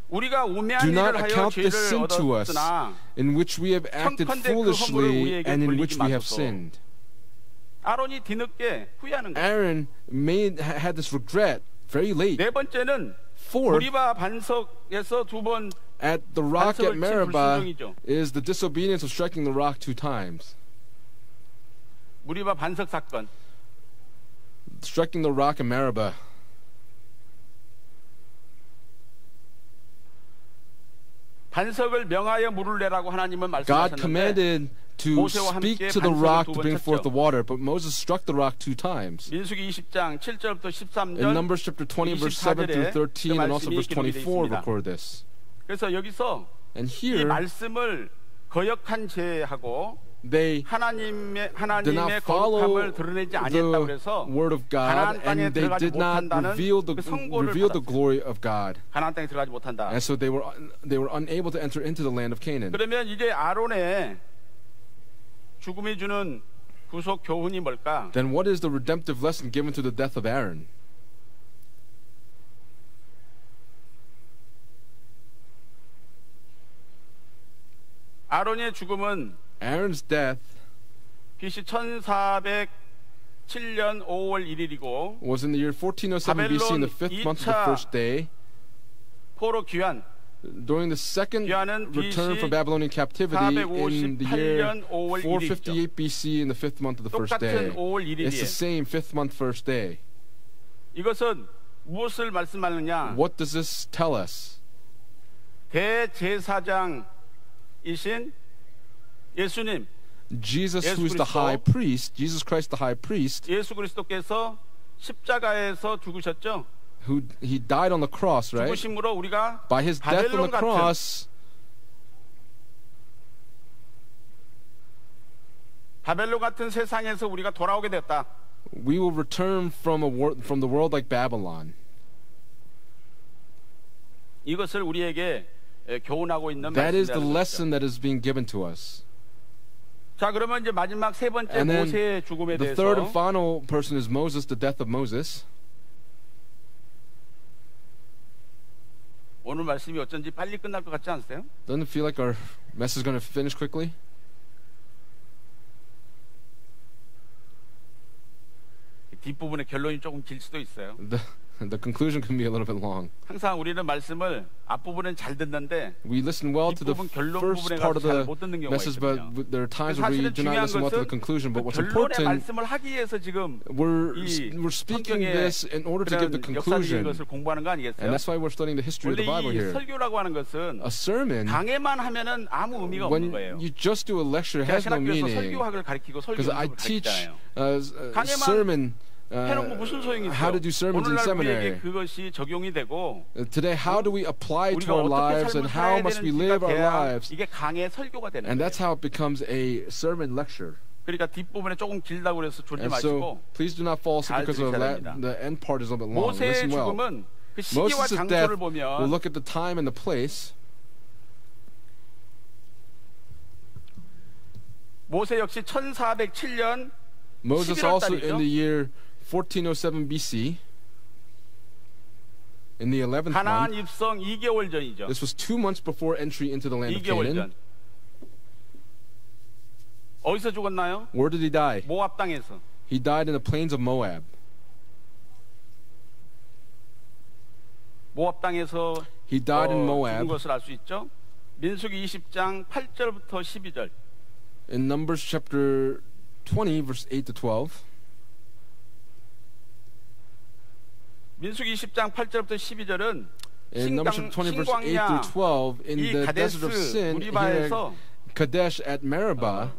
우리가 우매한 do 일을 not 하여 account this 죄를 sin to us, 얻었으나 in which we have acted 청컨대 그 허물을 foolishly 우리에게 and in which 돌리지 we have 마소서. sinned." 아론이 뒤늦게 후회하는 거예요. Aaron had this regret very late. 네 번째는 Fourth, 무리바 반석에서 두 번 at the rock at 반석을 친 Meribah 불순종이죠. is the disobedience of striking the rock 2 times. 무리바 반석 사건. Striking the rock at Meribah. 반석을 명하여 물을 내라고 하나님은 God 말씀하셨는데 commanded to 모세와 speak 함께 to the 반석을 rock 두 to 번 bring forth 쳤죠. the water, but Moses struck the rock 2 times. 민수기 20장 7절부터 In 13절. Numbers chapter 20, verse 7 through 13, and also verse 24, record this. 그래서 여기서 And 이 here, 말씀을 거역한 죄하고 they 하나님의 did not follow 거룩함을 드러내지 아니했다고 the 그래서 word of God, 가나안 땅에 and they 들어가지 did not 못한다는 reveal 그 선고를 the 받았어요. glory of God. 가나안 땅에 들어가지 못한다. And so they were unable to enter into the land of Canaan. 그러면 이제 아론의 죽음이 주는 구속 교훈이 뭘까? Then what is the redemptive lesson given to the death of Aaron? 아론의 죽음은 Aaron's death BC 1407년 5월 1일이고 was in the year 1407 BC in the 5th month of the first day. 포로 귀환 During the second 귀환은 return BC from Babylonian captivity in the year 458년 5월 1일이죠. 458 BC in the 5th month of the first day. 똑같은 5월 It's the 1일이에요. same 5th month first day. 이것은 무엇을 말씀하느냐? What does this tell us? 대제사장이신 예수님, Jesus, 예수 who is the 그리스도. high priest, Jesus Christ the high priest, 예수 그리스도께서 십자가에서 죽으셨죠? who he died on the cross, right? 죽으심으로 우리가 By his death on the 바벨론 같은 cross, 바벨론 같은 세상에서 우리가 돌아오게 됐다. we will return from from the world like Babylon. 이것을 우리에게 교훈하고 있는 That is the 말씀이라는 것이죠. lesson that is being given to us. 자, 그러면 이제 마지막 세 번째 And then 모세의 죽음에 the third and 대해서 final person is Moses, the death of Moses. 오늘 말씀이 어쩐지 빨리 끝날 것 같지 않으세요? Doesn't it feel like our message is going to finish quickly? 뒷부분의 결론이 조금 길 수도 있어요. The conclusion can be a little bit long. 항상 우리는 말씀을 앞부분은 잘 듣는데 We listen well to the 뒷부분 결론 first 부분에 part 가서 of 잘 the 못 듣는 경우가 message, but 있거든요. there are times where we 사실은 do not 중요한 listen well to the 것은 conclusion. But 그 what's 결론의 important, 말씀을 하기 위해서 지금 we're speaking 성경의 this in order to give the 그런 역사적인 conclusion. 것을 공부하는 거 아니겠어요? And that's why we're studying the history of 원래 the Bible 이 here. 설교라고 하는 것은 A sermon, 강해만 하면은 아무 의미가 없는 when 거예요. you just do a lecture, 제가 has no 신학교에서 meaning. 설교학을 가르치고 설교 Because I 연습을 teach 가르치잖아요. a sermon, 해놓고 무슨 소용이 how to 있어요? do sermons in 오늘날 seminary. 우리에게 그것이 적용이 되고 Today, how do we apply it to 우리가 our 어떻게 lives 삶을 and how 살아야 must we 되는지가 live our 돼야 lives? 이게 강의 설교가 되는 And 거예요. that's how it becomes a sermon lecture. 그러니까 뒷부분에 조금 길다고 그래서 졸지 And so, 마시고 please do not fall asleep 잘 because of 들으셔야 됩니다. the end part is a little bit long. 모세의 Listen well. 죽음은 그 시기와 Moses' death, 장소를 we'll 보면 look at the time and the place. 모세 역시 1407년 Moses 11월 also 달이죠. in the year 1407 BC, in the 11th 가나안 month. 입성 2개월 전이죠. This was 2 months before entry into the land of 2개월 Canaan. 전. 어디서 죽었나요? Where did he die? 모압 땅에서. He died in the plains of Moab. 모압 땅에서 He died in 죽은 Moab. 것을 알 수 있죠. 민수기 20장 8절부터 12절. In Numbers chapter 20, verse 8 to 12. 민수기 20장 8절부터 12절은 In Numbers chapter 20, verse 8 신광야 through 12, in 이 the 가데스 desert of sin, here 무리바에서 Kadesh at Meribah,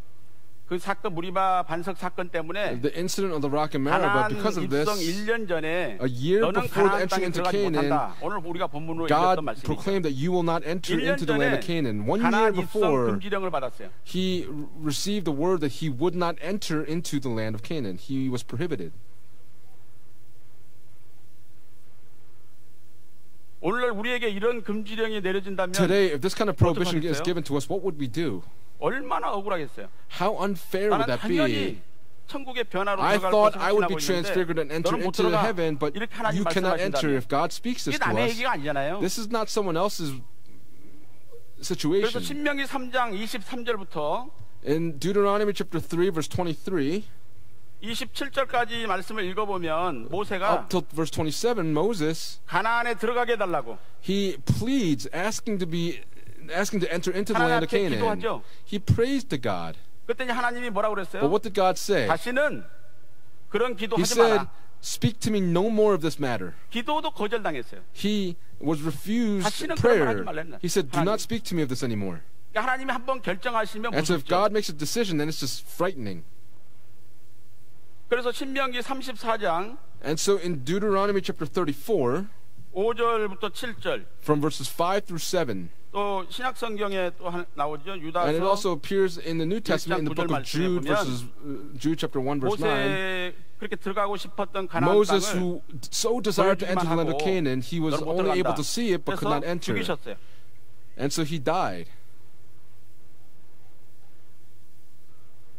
그 사건 무리바 반석 사건 때문에 the incident of the rock in Meribah, 가나안 because of 입성 this, 1년 전에 a year 너는 before the 가나안 entry 땅에 into 들어가지 Canaan, 못한다. 오늘 우리가 본문으로 읽었던 God 말씀이죠. proclaimed that you will not enter 1년 into the land of 전에 Canaan. 1 year 가나안 입성 before, 금지령을 받았어요. he received the word that he would not enter into the land of Canaan. He was prohibited. 오늘날 우리에게 이런 금지령이 내려진다면 Today, if this kind of prohibition is 어떡하겠어요? given to us, what would we do? 얼마나 억울하겠어요. How unfair would 나는 that be? 당연히 천국의 변화로 I 들어갈 thought 것을 I would be 확신하고 transfigured and 있는데 enter 너는 못 into 들어가. heaven, but 이렇게 하나님 you cannot enter 말씀하신다면 if God speaks 이게 this to 남의 us. 얘기가 아니잖아요. This is not someone else's 그래서 situation. 신명기 3장 23절부터 In Deuteronomy chapter 3, verse 23, 27절까지 말씀을 읽어보면 모세가 up till verse 27, Moses, 가나안에 들어가게 해달라고 he pleads, asking to enter into the land of 하나님께 Canaan. 기도하죠. He prays to God. 그랬더니 하나님이 뭐라고 But 그랬어요? what did God say? 다시는 그런 He 기도하지 said, 마라. speak to me no more of this matter. 기도도 거절당했어요. He was refused 다시는 그런 말 prayer. 하지 말라 했나? He said, do 하나님. not speak to me of this anymore. 그러니까 하나님이 한번 결정하시면 And so if 무섭죠. God makes a decision, then it's just frightening. 그래서 신명기 34장 And so in Deuteronomy chapter 34, 5절부터 7절 from verses 5 through 7, 또 신약 성경에 또 나오죠. and it 유다서 also appears in the New Testament in the book of Jude, Jude chapter 1, verse 9. 모세 그렇게 들어가고 싶었던 가나안 Moses, 땅을 who so desired to enter the land of Canaan, he was 너는 못 only able 들어간다. to see it but could 그래서 not enter. 죽이셨어요. And so he died.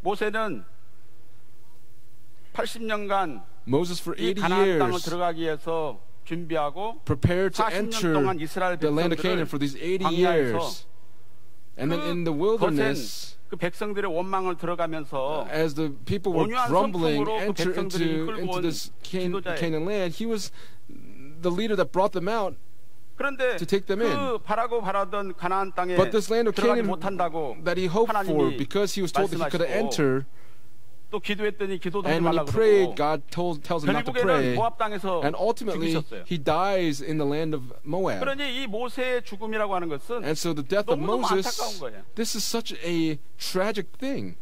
모세는 80년간 Moses for 이 80 가나안 땅을 years 들어가기 위해서 준비하고 prepared to 40년 enter 동안 이스라엘 the land of Canaan 백성들을 for these 80 광야에서 years. And then in the 거센 wilderness, 그 백성들의 원망을 들어가면서 as the people were 온유한 grumbling, 성품으로 그 enter 백성들이 이끌고 into 온 this 지도자예요. Canaan land, he was the leader that brought them out. 그런데 to take them 그 바라던 가나안 땅에 But this land of 들어가지 Canaan 못한다고 that he hoped for, 하나님이 because he was told that he couldn't 말씀하시고 enter, 또 기도했더니 기도도 하지 and when he 말라고 prayed, 그러고 God tells him not to 결국에는 pray. 모압 땅에서 And ultimately, 죽이셨어요. he dies in the land of Moab. 그러니 이 모세의 죽음이라고 하는 것은 And so the death of 너무너무 Moses, 안타까운 거예요. this is such a tragic thing.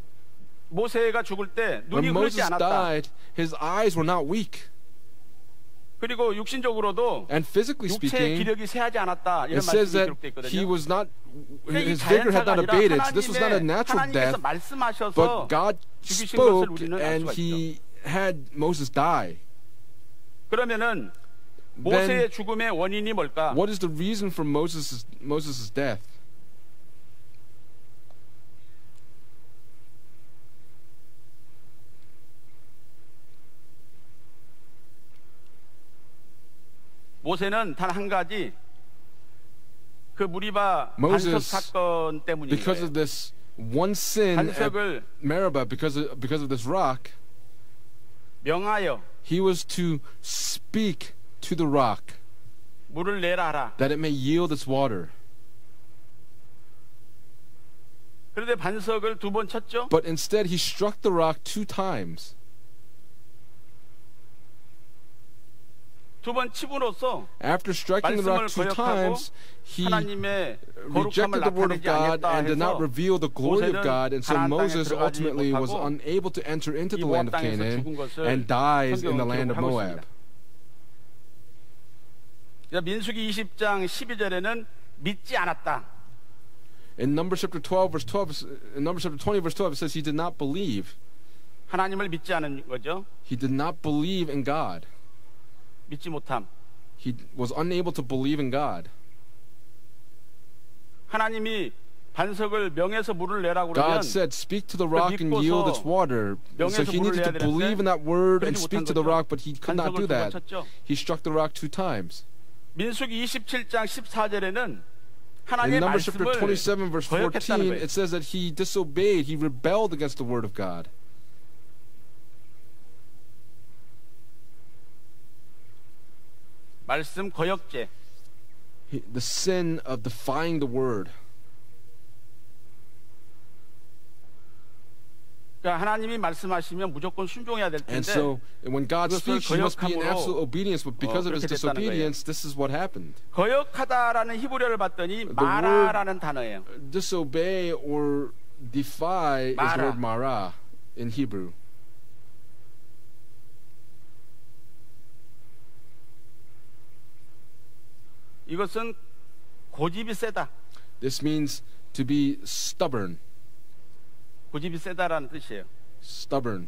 모세가 죽을 때 눈이 When 흐르지 Moses 않았다. died, his eyes were not weak. 그리고 육신적으로도 And physically 육체의 speaking, 기력이 쇠하지 않았다. 이런 it says 말씀이 that 기록되어 he 있거든요. was not, 그러니까 이 his vigor had 자연사가 not 아니라 abated. So this was not a natural 하나님께서 death, 말씀하셔서 but God 죽이신 것을 spoke 우리는 알 and 수가 he had Moses die. 그러면은 모세의 죽음의 원인이 뭘까? What is the reason for Moses' death? 모세는 단 한 가지 그 무리바 반석 Moses, 사건 때문인 because 거예요. of this one sin at 반석을 Meribah, because of this rock, 명하여 he was to speak to the rock 물을 내라 하라. that it may yield its water. 그런데 반석을 두 번 쳤죠. But instead, he struck the rock 2 times. 두 번 치므로써 After striking the rock 2 times, he 하나님의 rejected 거룩함을 the word of 나타내지 God 않겠다 and did not 해서 reveal the glory of 모세는 God, and so 가나안 땅에 Moses 들어가지 ultimately was 못하고 unable to enter into 이 the land 모압 of 땅에서 Canaan 죽은 것을 and dies in the 성경은 land of 기록하고 Moab. 있습니다. 민수기 20장 12절에는 믿지 않았다. In Numbers chapter 12, verse 12, in Numbers chapter 20, verse 12, it says he did not believe. 하나님을 믿지 않은 거죠. He did not believe in God. 믿지 못함. He was unable to believe in God. 하나님이 반석을 명해서 물을 내라고 그러면 God said, speak to the rock and yield its water. So 명해서 he 물을 needed 내야 to believe in that 되는데 word and 그러지 speak 못한 to the 거죠. rock, but he could not do 반석을 두 번 that. 쳤죠. He struck the rock 2 times. 민수기 27장 14절에는 In 하나님의 Numbers chapter 말씀을 27, verse 거역했다는 14, 거예요. it says that he disobeyed, he rebelled against the word of God. 말씀 거역죄. The sin of defying the word. 그러니까 하나님이 말씀하시면 무조건 순종해야 될 And 텐데 so when God 그것을 speaks, he must be in 거역함으로, absolute obedience, but because of his 그렇게 됐다는 disobedience, this is what happened. 거역하다라는 히브리어를 봤더니 마라라는 단어예요. Disobey or defy is the Mara. word mara in Hebrew. 이것은 고집이 세다. This means to be stubborn. 고집이 세다라는 뜻이에요. Stubborn.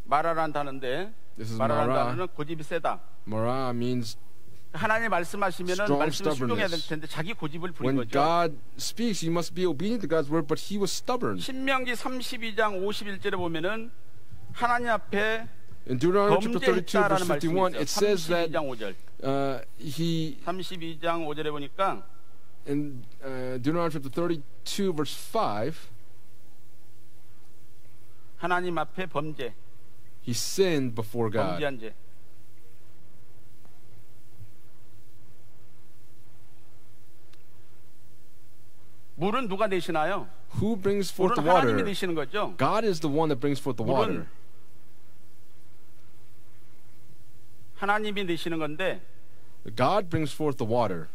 마라라는 단어인데 This is 마라라는 mara. 단어는 고집이 세다. Mara means 하나님 말씀하시면은 Strong 말씀을 순종해야 될 stubbornness. 텐데 자기 고집을 부린 when 거죠. God speaks, you must be obedient to God's word, but he was stubborn. 신명기 32장 51절에 보면은 하나님 앞에 In Deuteronomy chapter 32, verse 범죄했다라는 말씀이 51, 있어요. it says that 32장 5절. he, 32장 5절에 보니까 in Deuteronomy chapter 32, verse 5, 하나님 앞에 범죄, he sinned before God. 범죄한 죄. 물은 누가 내시나요? Who brings forth the 물은 하나님이 water? 내시는 거죠. God is the one that brings forth the water. 물은 하나님이 내시는 건데 God brings forth the water.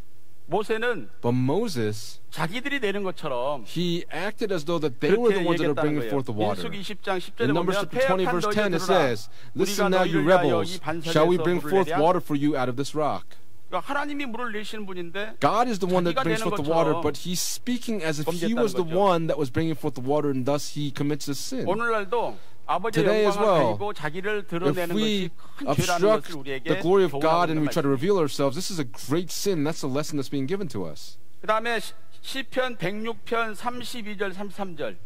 모세는 But Moses, 자기들이 내는 것처럼 he acted as though that they were 그렇게 the ones that are 얘기했다는 bringing 거예요. forth the water. 민수기 20장 10절에 In Numbers 보면 chapter 20, 패역한 verse 너희들 10, it 들으라. says, Listen 우리가 now, you 너희를 위하여 rebels, 이 반석에서 shall we bring 물을 forth 내랴? water for you out of this rock? 그러니까 하나님이 물을 내시는 분인데 God is the one that 자기가 brings 내는 forth the water, 것처럼 but he's speaking as if he 범죄했다는 was the 거죠. one that was bringing forth the water, and thus he commits a sin. 오늘날도 아버지의 Today as 영광을 well, 가지고 자기를 If 드러내는 we 것이 큰 죄라는 obstruct 것을 우리에게 the glory of 교훈하고 God and 있는 we try to 말이에요. reveal ourselves, this is a great sin. That's a lesson that's being given to us. 그다음에 시편 106편 32절 33절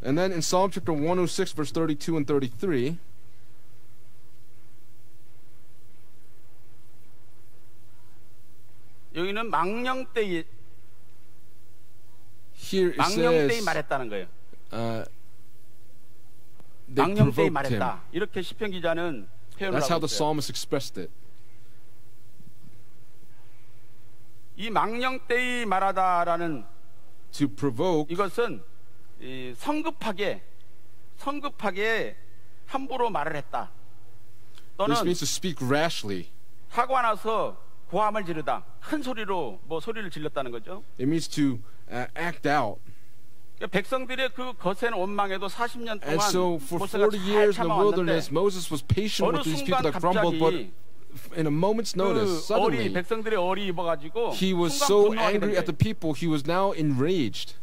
And then in Psalm chapter 106, verse 32 and 33, 여기는 망령때에 here it 망령때에 says, 말했다는 거예요. they 망령때에 provoked him. 말했다. 이렇게 시편 기자는 표현을 That's how 하고 the 있어요. psalmist expressed it. 이 망령때에 말하다라는 To provoke, 이것은 이 성급하게 함부로 말을 했다. 또는 this means to speak rashly. 사고가 나서 고함을 지르다. 큰 소리로 뭐 소리를 질렀다는 거죠. It means to act out. 그러니까 백성들의 그 거센 원망에도 40년 동안 And so for 모세가 40 잘 years in the 참아왔는데 wilderness, Moses was patient 어느 with these people 순간 that grumbled, but 갑자기 in a moment's notice, 그 어리 suddenly, 백성들의 어리 입어가지고 he was 순간 so 분노하게 angry 된 at the 거예요. people, he was now enraged.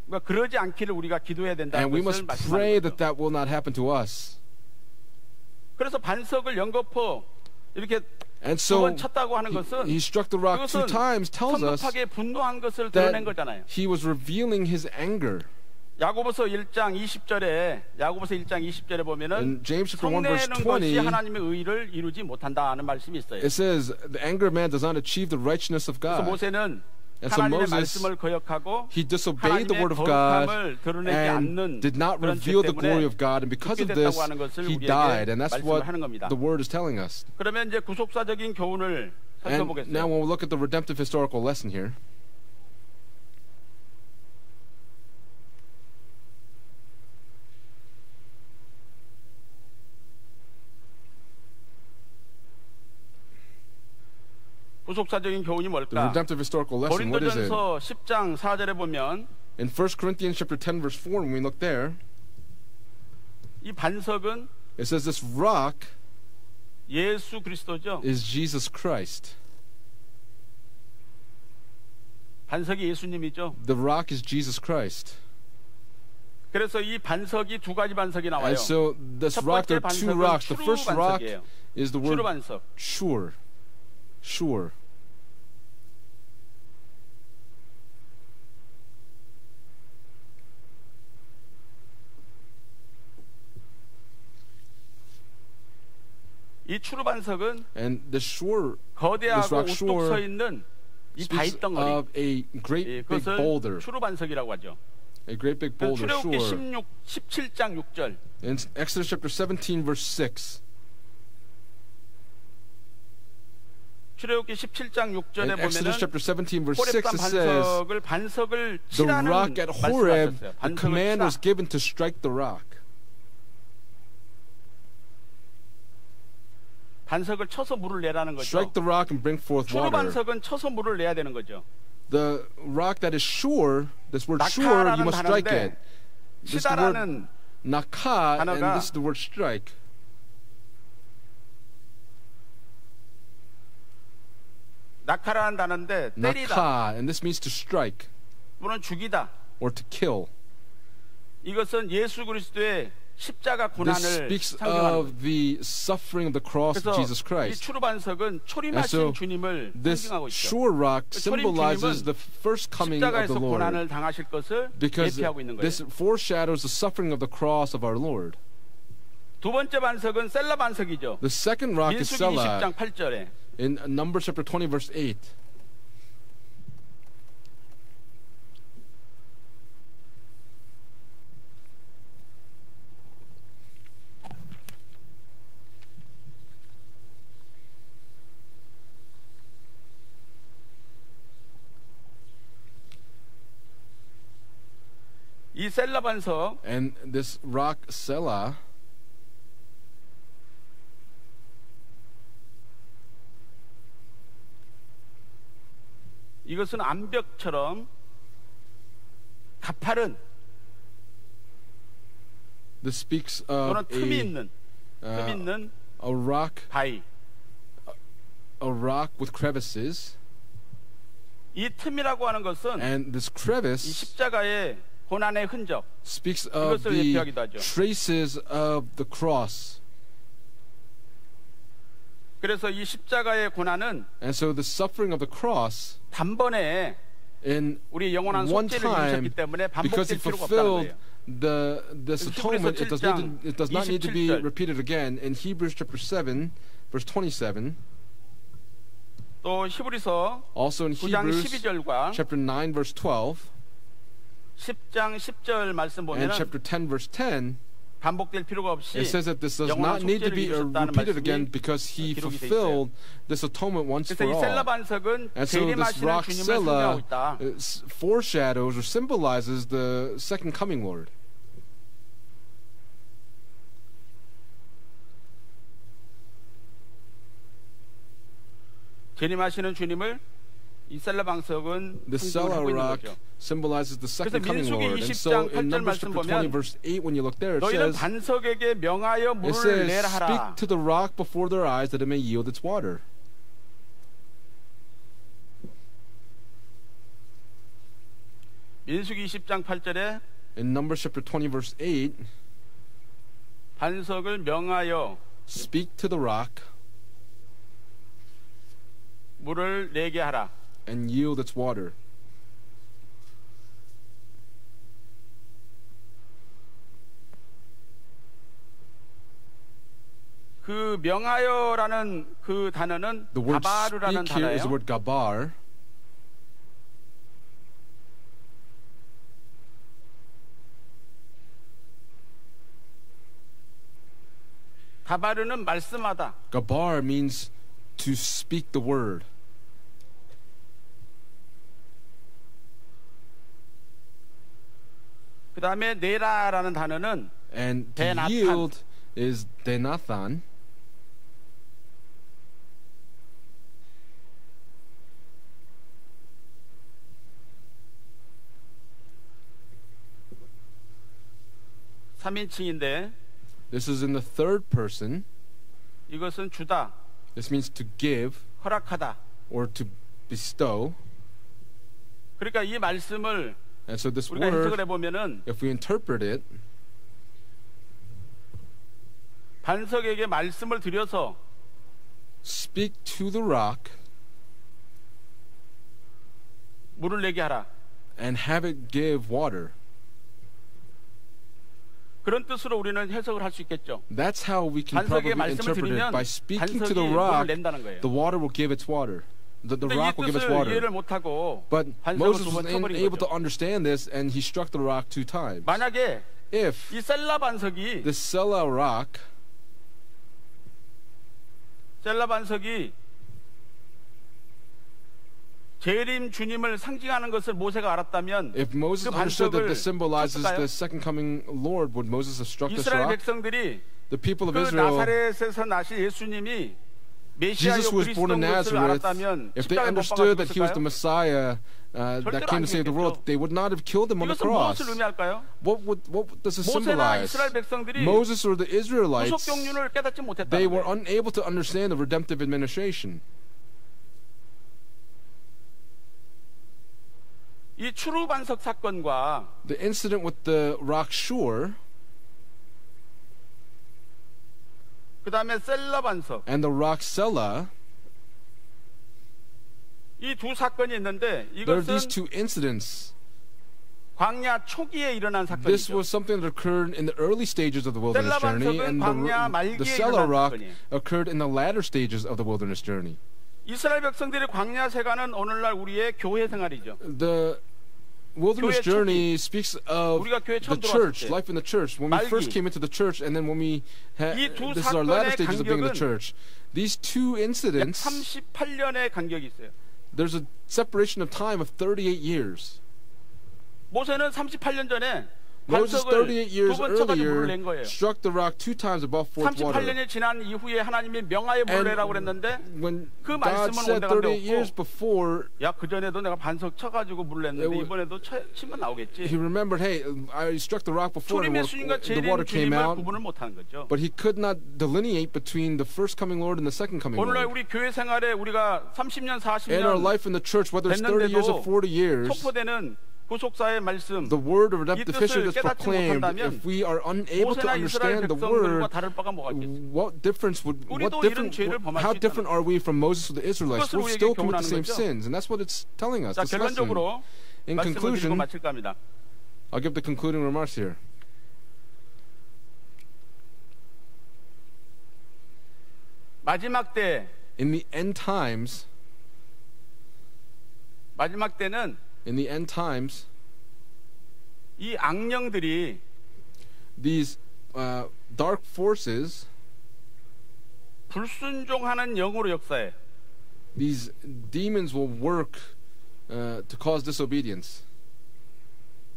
그러니까 그러지 않기를 우리가 기도해야 된다는 And we 것을 must pray 말씀하는 that 거죠. that will not happen to us. 그래서 반석을 연거푸 이렇게 And 두 so 번 쳤다고 하는 것은 he struck the rock 2 그것은 times tells us 성급하게 분노한 것을 드러낸 that 거잖아요. he was revealing his anger. 야고보서 1장 20절에 보면은 In James chapter 1 verse 성내는 것이 20, 하나님의 의를 이루지 못한다는 말씀이 있어요. it says, the anger of man does not achieve the righteousness of 그래서 God. 모세는 And so 하나님의 Moses, 말씀을 거역하고 he disobeyed the 하나님의 word of God 거룩함을 드러내지 and 않는 did not 그런 죄 reveal the 때문에 glory of God. And because of 죽게 this, 됐다고 하는 것을 he 우리에게 died. And that's 말씀을 what 하는 겁니다. the word is telling us. 그러면 이제 구속사적인 교훈을 And now 살펴보겠어요. when we look at the redemptive historical lesson here, 구속사적인 교훈이 the 뭘까? redemptive historical lesson, what is it? 고린도전서 10장 4절에 보면 In 1 Corinthians chapter 10 verse 4, when we look there, 이 반석은 it says this rock 예수 그리스도죠. is Jesus Christ. 반석이 예수님이죠. The rock is Jesus Christ. 그래서 이 반석이 두 가지 반석이 나와요. And so this 첫 rock, there 번째 are two 반석은 rocks. The 추루 first rock 반석이에요. is the 추루 word 반석. sure. Sure. 이 추루 반석은 And the sure 거대하고 rock 우뚝 shore 서 있는 이 speaks 바위덩어리, of a great 예, big 그것을 boulder. 추루 반석이라고 하죠. A great big boulder, 출애굽기 sure. 17장 6절. In Exodus chapter 17 verse 6. 출애굽기 17장 6절에 In Exodus 보면은 chapter 17 verse 6 호렙산 it says, 반석을 the 치라는 rock at Horeb, 말씀하셨어요. the 반석을 command 치라. was given to strike the rock. 반석을 쳐서 물을 내라는 거죠. Strike the rock and bring forth 추루 water. 반석은 쳐서 물을 내야 되는 거죠. The rock that is sure, this word sure, you 낙하라는 must strike 단어인데 it. This is the word 치다라는 nakah, and 단어가 this is the word strike. 낙하라는 단어인데 때리다 Nakah, and this means to strike 또는 죽이다. or to kill. 이것은 예수 그리스도의 십자가 This 고난을 speaks 상징하는 거예요. of the suffering of the cross of 그래서 Jesus 이 Christ. 추루 반석은 And 초림하신 so 주님을 this 상징하고 있죠. sure rock 초림 symbolizes 주님은 the first coming of 십자가에서 the Lord, 고난을 당하실 것을 because 예표하고 있는 거예요. this foreshadows the suffering of the cross of our Lord. 두 번째 반석은 셀라 반석이죠. The second rock is 민수기 Selah 20장 8절에 in Numbers chapter 20 verse 8. 이 셀라 반석 And this rock Selah 이것은 암벽처럼 가파른 this speaks 또는 of 틈이 있는 a rock 바위. with crevices, 이 틈이라고 하는 것은 and this 이 crevice 십자가의 고난의 흔적, speaks of 이것을 the 예표하기도 하죠. traces of the cross. 그래서 이 십자가의 고난은 And so the suffering of the cross 단번에 in 우리 영원한 one 속죄를 이루셨기 time, 때문에 because he 반복될 필요가 없다는 fulfilled 거예요. this 히브리서 atonement, it does not need to be 27절. repeated again. In Hebrews chapter 7 verse 27, 또 히브리서 also in 9장 Hebrews 12절과 chapter 9 verse 12, 10장 10절 말씀 and 보면 chapter 10 verse 10, 반복될 필요가 없이 it says that this does 영원한 not need to 속죄를 be 이루셨다는 repeated 말씀이 again because he 기록이 돼 있어요. fulfilled this atonement once 그래서 for 이 셀라 all. 반석은 And so this 재림하시는 rock 주님을 상징하고 Selah 있다. foreshadows or symbolizes the second coming Lord. 재림하시는 주님을 이 셀라 반석은 The 상징을 Selah 하고 있는 rock 거죠. symbolizes the second coming 민수기 Lord. And 20장 so 8절 in Numbers 말씀 chapter 20 보면 verse 8, when you look there, it 너희는 says, 반석에게 명하여 it 물을 says, 내라 하라. speak to the rock before their eyes that it may yield its water. 민수기 20장 8절에 In Numbers chapter 20 verse 8, 반석을 명하여 speak to the rock 물을 내게 하라. and yield its water. 그 명하여라는 그 단어는 The word 가바르라는 speak here is the 단어예요. word gabar. 가바르는 말씀하다. Gabar means to speak the word. 그 다음에 네라라는 단어는 And to Denathan. yield is denathan. 삼인칭인데 This is in the third person. 이것은 주다, This means to give 허락하다. or to bestow. 그러니까 이 말씀을 And so this 우리가 해석을 word, 해보면은 if we interpret it, 반석에게 말씀을 드려서 speak to the rock 물을 내게 하라. and have it give water. 그런 뜻으로 우리는 해석을 할 수 있겠죠. That's how we can 반석에 probably 말씀을 interpret it. 드리면 By speaking to 반석이 the 물을 rock, 낸다는 거예요. the water will give its water. The 근데 이 rock will give its 뜻을 water. 이해를 못하고 But 반석을 Moses 두 번 was 쳐버린 unable to 거죠. understand this, and he struck the rock 2 times. 만약에 If 이 셀라 반석이 the Sela rock, 재림 주님을 상징하는 것을 모세가 알았다면 if Moses 그 understood that 반석을 this symbolizes 쳤을까요? the second coming Lord, would Moses have struck this 이스라엘 rock? 백성들이 The people of 그 Israel, 나사렛에서 나신 예수님이 메시아요 Jesus who was born in 그리스도인 것을 Nazareth, 알았다면 if they 십자가에 못 understood that he was 박아 the Messiah that came to save the world, they would not have killed him on the 이것은 cross. 무엇을 의미할까요? What does it 모세나 symbolize? 이스라엘 백성들이 Moses or the Israelites, 구속 경륜을 깨닫지 they 못했다는 were 거예요. unable to understand the redemptive administration. 이 추루 반석 사건과 The incident with the rock shore 그 다음에 셀라 반석 and the rock Sela, 이 두 사건이 있는데 there are these 이것은 2 incidents. 광야 초기에 일어난 This 사건이죠. was something that occurred in the early stages of the wilderness 셀라 journey, 반석은 and 광야 the 말기에 Sela 일어난 rock 사건이에요. occurred in the latter stages of the wilderness journey. 이스라엘 백성들의 광야 생활은 오늘날 우리의 교회 생활이죠. The wilderness 교회 journey speaks of 우리가 교회 the 처음 church, 들어왔을 때 life in the church. When we 말기. first came into the church, and then when we 이 두 this is our latter 사건의 stages of being in the 간격은 church. These 2 약 incidents, 38년의 간격이 있어요. there's a separation of time of 38 years. 모세는 38년 전에 Moses, 반석을 38 두 years 번 쳐가지고 물을 낸 earlier, 거예요. struck the rock 2 times above fourth water. 38년이 지난 이후에 하나님이 명하여 물을 내라고 그랬는데 When 그 God 말씀은 said 온데간데 38 years 없고 before, 야 그전에도 내가 반석 쳐가지고 물을 냈는데 이번에도 치면 he 나오겠지. remembered, hey, I struck the rock before 초림 예수님과 the water 재림 came 주님을 out, 구분을 못하는 거죠. but he could not delineate between the first coming Lord and the second coming 오늘날 Lord. 우리 교회 생활에 우리가 30년, In our 40년 life in the church, whether it's 30 years or 40 years, 선포되는 구속사의 말씀 the word of 이 redemptive 뜻을 history that's 깨닫지 proclaimed, 못한다면 if we are unable to 모세나 이스라엘 understand the 백성들과 word, 다를 바가 뭐가 있겠어요? what difference would, 우리도 이런 죄를 범할 how 수 different are we from Moses or the Israelites? 그것을 We'll 우리에게 still commit 교훈하는 the same 거죠. sins, and that's what it's telling us. 자 This lesson. 결론적으로 In 말씀을 드리고 conclusion, 마칠까 합니다. I'll give the concluding remarks here. 마지막 때 In the end times, 마지막 때는 in the end times, 이 악령들이 these dark forces, 불순종하는 영으로 역사해. these demons will work to cause disobedience.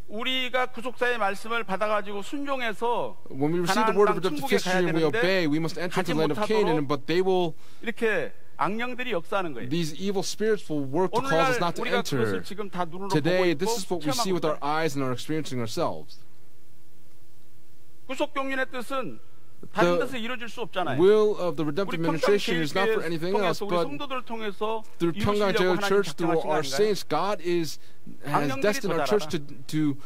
우리가 구속사의 말씀을 받아가지고 순종해서 When we receive the 가나안 word 땅 of redemptive 천국에 가야 history and we 되는데 obey, we must enter 가지 into the land of 못하도록 Canaan, but they will, 이렇게 악령들이 역사하는 거예요. these evil spirits will work to cause us 오늘날 not to 우리가 enter. 그것을 지금 다 눈으로 보고 Today, 있고 this is what we see with our 체험하고 있다. eyes and are experiencing ourselves. 구속경륜의 뜻은 다른 The 뜻을 이루어질 수 없잖아요. will of the 우리 redemptive 평강 administration is not for anything else, 통해서 우리 but 성도들을 통해서 through Pyongyang 이루시려고 Jail 하나님 Church, through 작정하신 거 our 아닌가요? saints, God has 악령들이 destined our 더 church 잘 to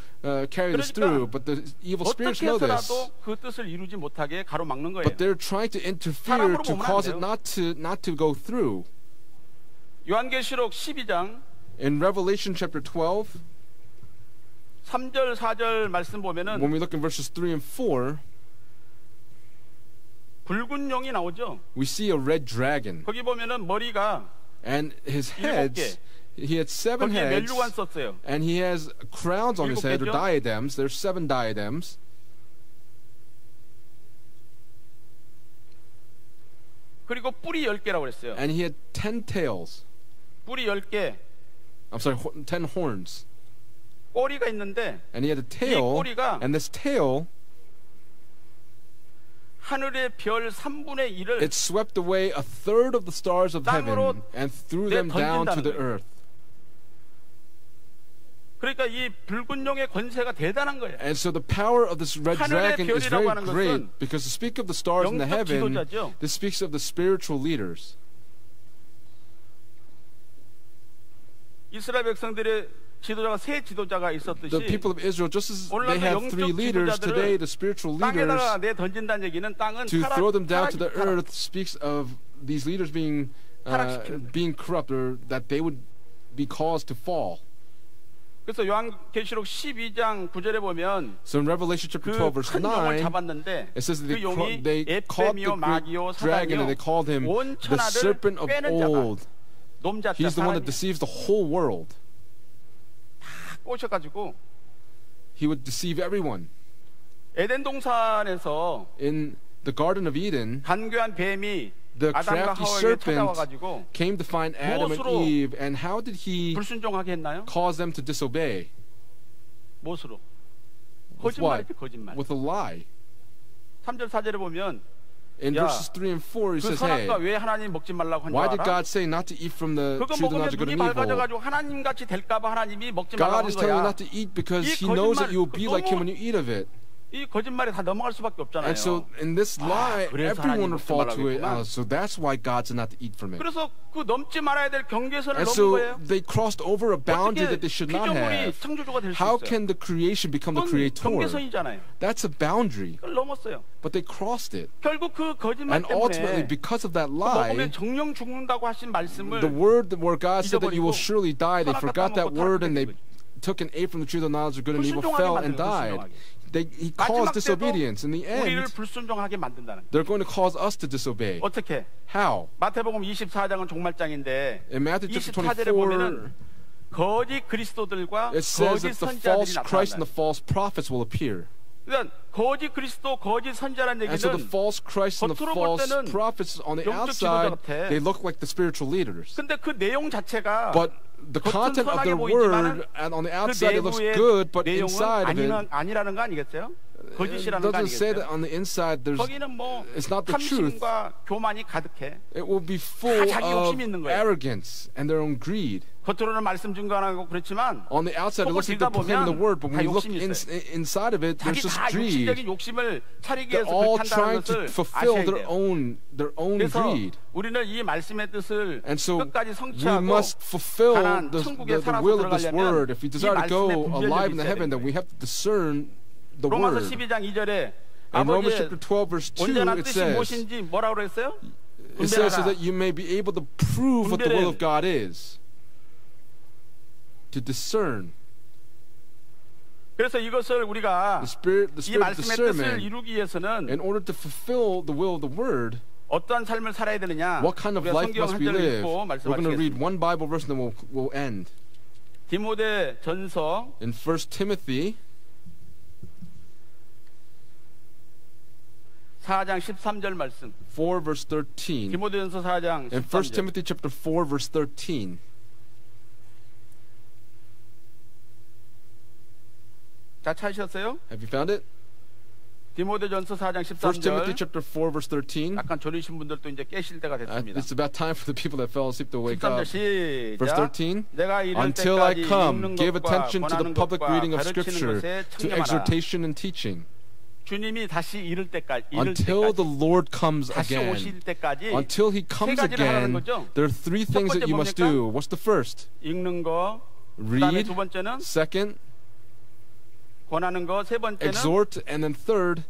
carry this 그러니까 through. But the evil spirits 어떻게 know this. 해서라도 그 뜻을 이루지 못하게 가로막는 거예요. But they're trying to interfere 사람으로 to 보면 안 cause it 돼요. not to go through. 요한계시록 12장 In Revelation chapter 12, 3절 4절 말씀 보면은 when we look in verses 3 and 4, 붉은 용이 나오죠. we see a red dragon. 거기 보면은 머리가 And his 7개. heads, he had 7 거기에 heads. 멸류관 썼어요. And he has crowns on his head, or 7개죠? diadems. There's 7 diadems. 그리고 뿔이 10개라고 그랬어요. And he had 10 tails. 뿔이 10개, I'm sorry, 10 horns. 꼬리가 있는데 And he had a tail. 꼬리가 And this tail, 하늘의 별 3분의 1을 it swept away a third of the stars of 땅으로 heaven and threw them down to the 던진다는 earth. 그러니까 이 붉은 용의 권세가 대단한 거예요. And so the power of this red 하늘의 dragon is very 별이라고 하는 great, 것은 because to speak of the stars in the 영적 heaven, 지도자죠. this speaks of the spiritual leaders. 이스라엘 백성들의 지도자가 세 지도자가 있었듯이 The people of Israel, just as 오늘날도 they have 영적 3 leaders 지도자들을 today, the spiritual leaders, 땅에다가 내 던진다는 얘기는 땅은 to throw them down to the 타락. earth speaks of these leaders being 타락시키는 거예요. being corrupt, or that they would be caused to fall. 그래서 요한계시록 12장 9절에 보면 So in Revelation chapter 12 verse 그 큰 용을 9, 잡았는데 it says that 그 용이 they caught the 에페미오 마기오 great dragon and they 사단이요 called him 온 the 천하를 serpent of 꿰는 자가 old. 놈자자 He's the one that 사람이 deceives the whole world. 꼬셔가지고 He would deceive everyone. 에덴 동산에서 In the Garden of Eden, 간교한 뱀이 the 아담과 crafty 하와에게 serpent 찾아와가지고 came to find Adam and 무엇으로 Eve, and how did he 불순종하게 했나요? cause them to disobey? 무엇으로? With what? 거짓말이지 거짓말. With a lie. 3절 4절에 보면 In 야, verses 3 and 4, he 그 says, hey, 선악과 왜 하나님 먹지 말라고 한 줄 why did 알아? God say not to eat from the 그거 tree of the 먹으면 knowledge of good 눈이 and evil? 밝아져가지고 하나님같이 될까봐 하나님이 먹지 말라고 God 한 is telling you 거야. not to eat because 이 he knows that 거짓말, you will be like him 너무- when you eat of it. 이 거짓말에 다 넘어갈 수밖에 없잖아요. And so in this lie, 그래서 everyone 하나님 will fall 먹지 to it. 말라고 So that's why God said not to eat from it. 그래서 그 넘지 말아야 될 경계선을 And 넘은 so 거예요. they crossed over a boundary 어떻게 that they should not 피조물이 have. 창조주가 될 수 How 있어요? can the creation become the 그건 creator? 경계선이잖아요. That's a boundary. 그걸 넘었어요. But they crossed it. 결국 그 거짓말 And ultimately, 때문에 because of that 먹으면 lie, 정령 죽는다고 하신 말씀을 the word where God said that you will 잊어버리고 surely die, they 선악과 forgot that 따먹고 word and they 타락했던 took and ate from the tree of the knowledge of good and evil, 불순종하게 fell and 만드는 거예요, died. 불순종하게. He caused 마지막 때도 disobedience. In the 우리를 end, 불순종하게 만든다는 거예요. they're going to cause us to disobey. 어떻게? How? 마태복음 24장은 종말장인데 In Matthew chapter 24절에 24, 보면은 거짓 그리스도들과 it says 거짓 that the 선지자들이 false Christ and 나타난다. the false prophets will appear. 그러니까 거짓 그리스도, 거짓 선지자라는 And so the 얘기는 false Christ and the 겉으로 볼 false 때는 prophets on the 영적 outside, 지도자 같아. they look like the spiritual leaders. 근데 그 내용 자체가 But the 겉은 content of 선하게 their 보이지만은 word, and on the 그 outside it looks 내부의 good, but 내용은 inside of it, 아니라는 거 아니겠어요? it 거짓이라는 거 doesn't say that 아니겠어요? on the inside there's, 거기는 뭐 it's not the truth. 탐심과 교만이 가득해. It will be full 다 자기 of 욕심이 있는 거예요. arrogance and their own greed. 겉으로는 말씀 증거하고 그렇지만 On the outside it looks like they're proclaiming the word, but when you look inside of it, there's 자기 just 다 greed. 욕심적인 욕심을 차리기 They're 위해서 all 그렇게 trying 한다는 to 것을 fulfill 아셔야 their 돼요. own 그래서 greed. 우리는 이 말씀의 뜻을 And so 끝까지 we 성취하고 must fulfill 가나안 the 천국에 살아서 will of this 들어가려면 word. If we 이 desire to 말씀의 go 분별력이 alive in the 있어야 heaven, then 되는 we have to discern the 로마서 word. 12장 2절에 In Romans 아버지의 chapter 12 verse 2 온전한 it 뜻이 says, 무엇인지 뭐라고 그랬어요? it says so 분별하라. that you may be able to prove what the will of 분별은 God is. To discern. 그래서 이것을 우리가 The 이 spirit of 말씀의 뜻을 discernment, 이루기 위해서는 in order to fulfill the will of the word, 어떠한 삶을 살아야 되느냐? what kind of 우리가 life 성경 must 한 we 절을 live? 읽고 We're going to read 말씀하시겠습니다. one Bible verse and then we'll end. 디모데 전서 In 1 Timothy 4장 13절 말씀. 4 verse 13. 디모데전서 4장 In 1 13절. Timothy chapter 4 verse 13. 자, 찾으셨어요? Have you found it? 디모데전서 4장 1 Timothy 13절. chapter 4 verse 13. 약간 졸리신 분들도 이제 깨실 때가 됐습니다. It's about time for the people that fell asleep to wake 13절 up. Verse 시작. 13. 내가 이를 Until I 때까지 come, 읽는 give 것과 attention to the 권하는 public 것과 reading of 가르치는 Scripture, 것에 to 청렴하라. exhortation and teaching, 주님이 다시 이를 때까지 until the Lord comes 다시 again. 오실 때까지 Until he comes 가지를 하라는 again, 거죠. there are three things that you must 뭡니까? do. What's the first? 읽는 거, 그다음에 Read. 두 번째는 Second, 권하는 거, 세 번째는 exhort. And then third,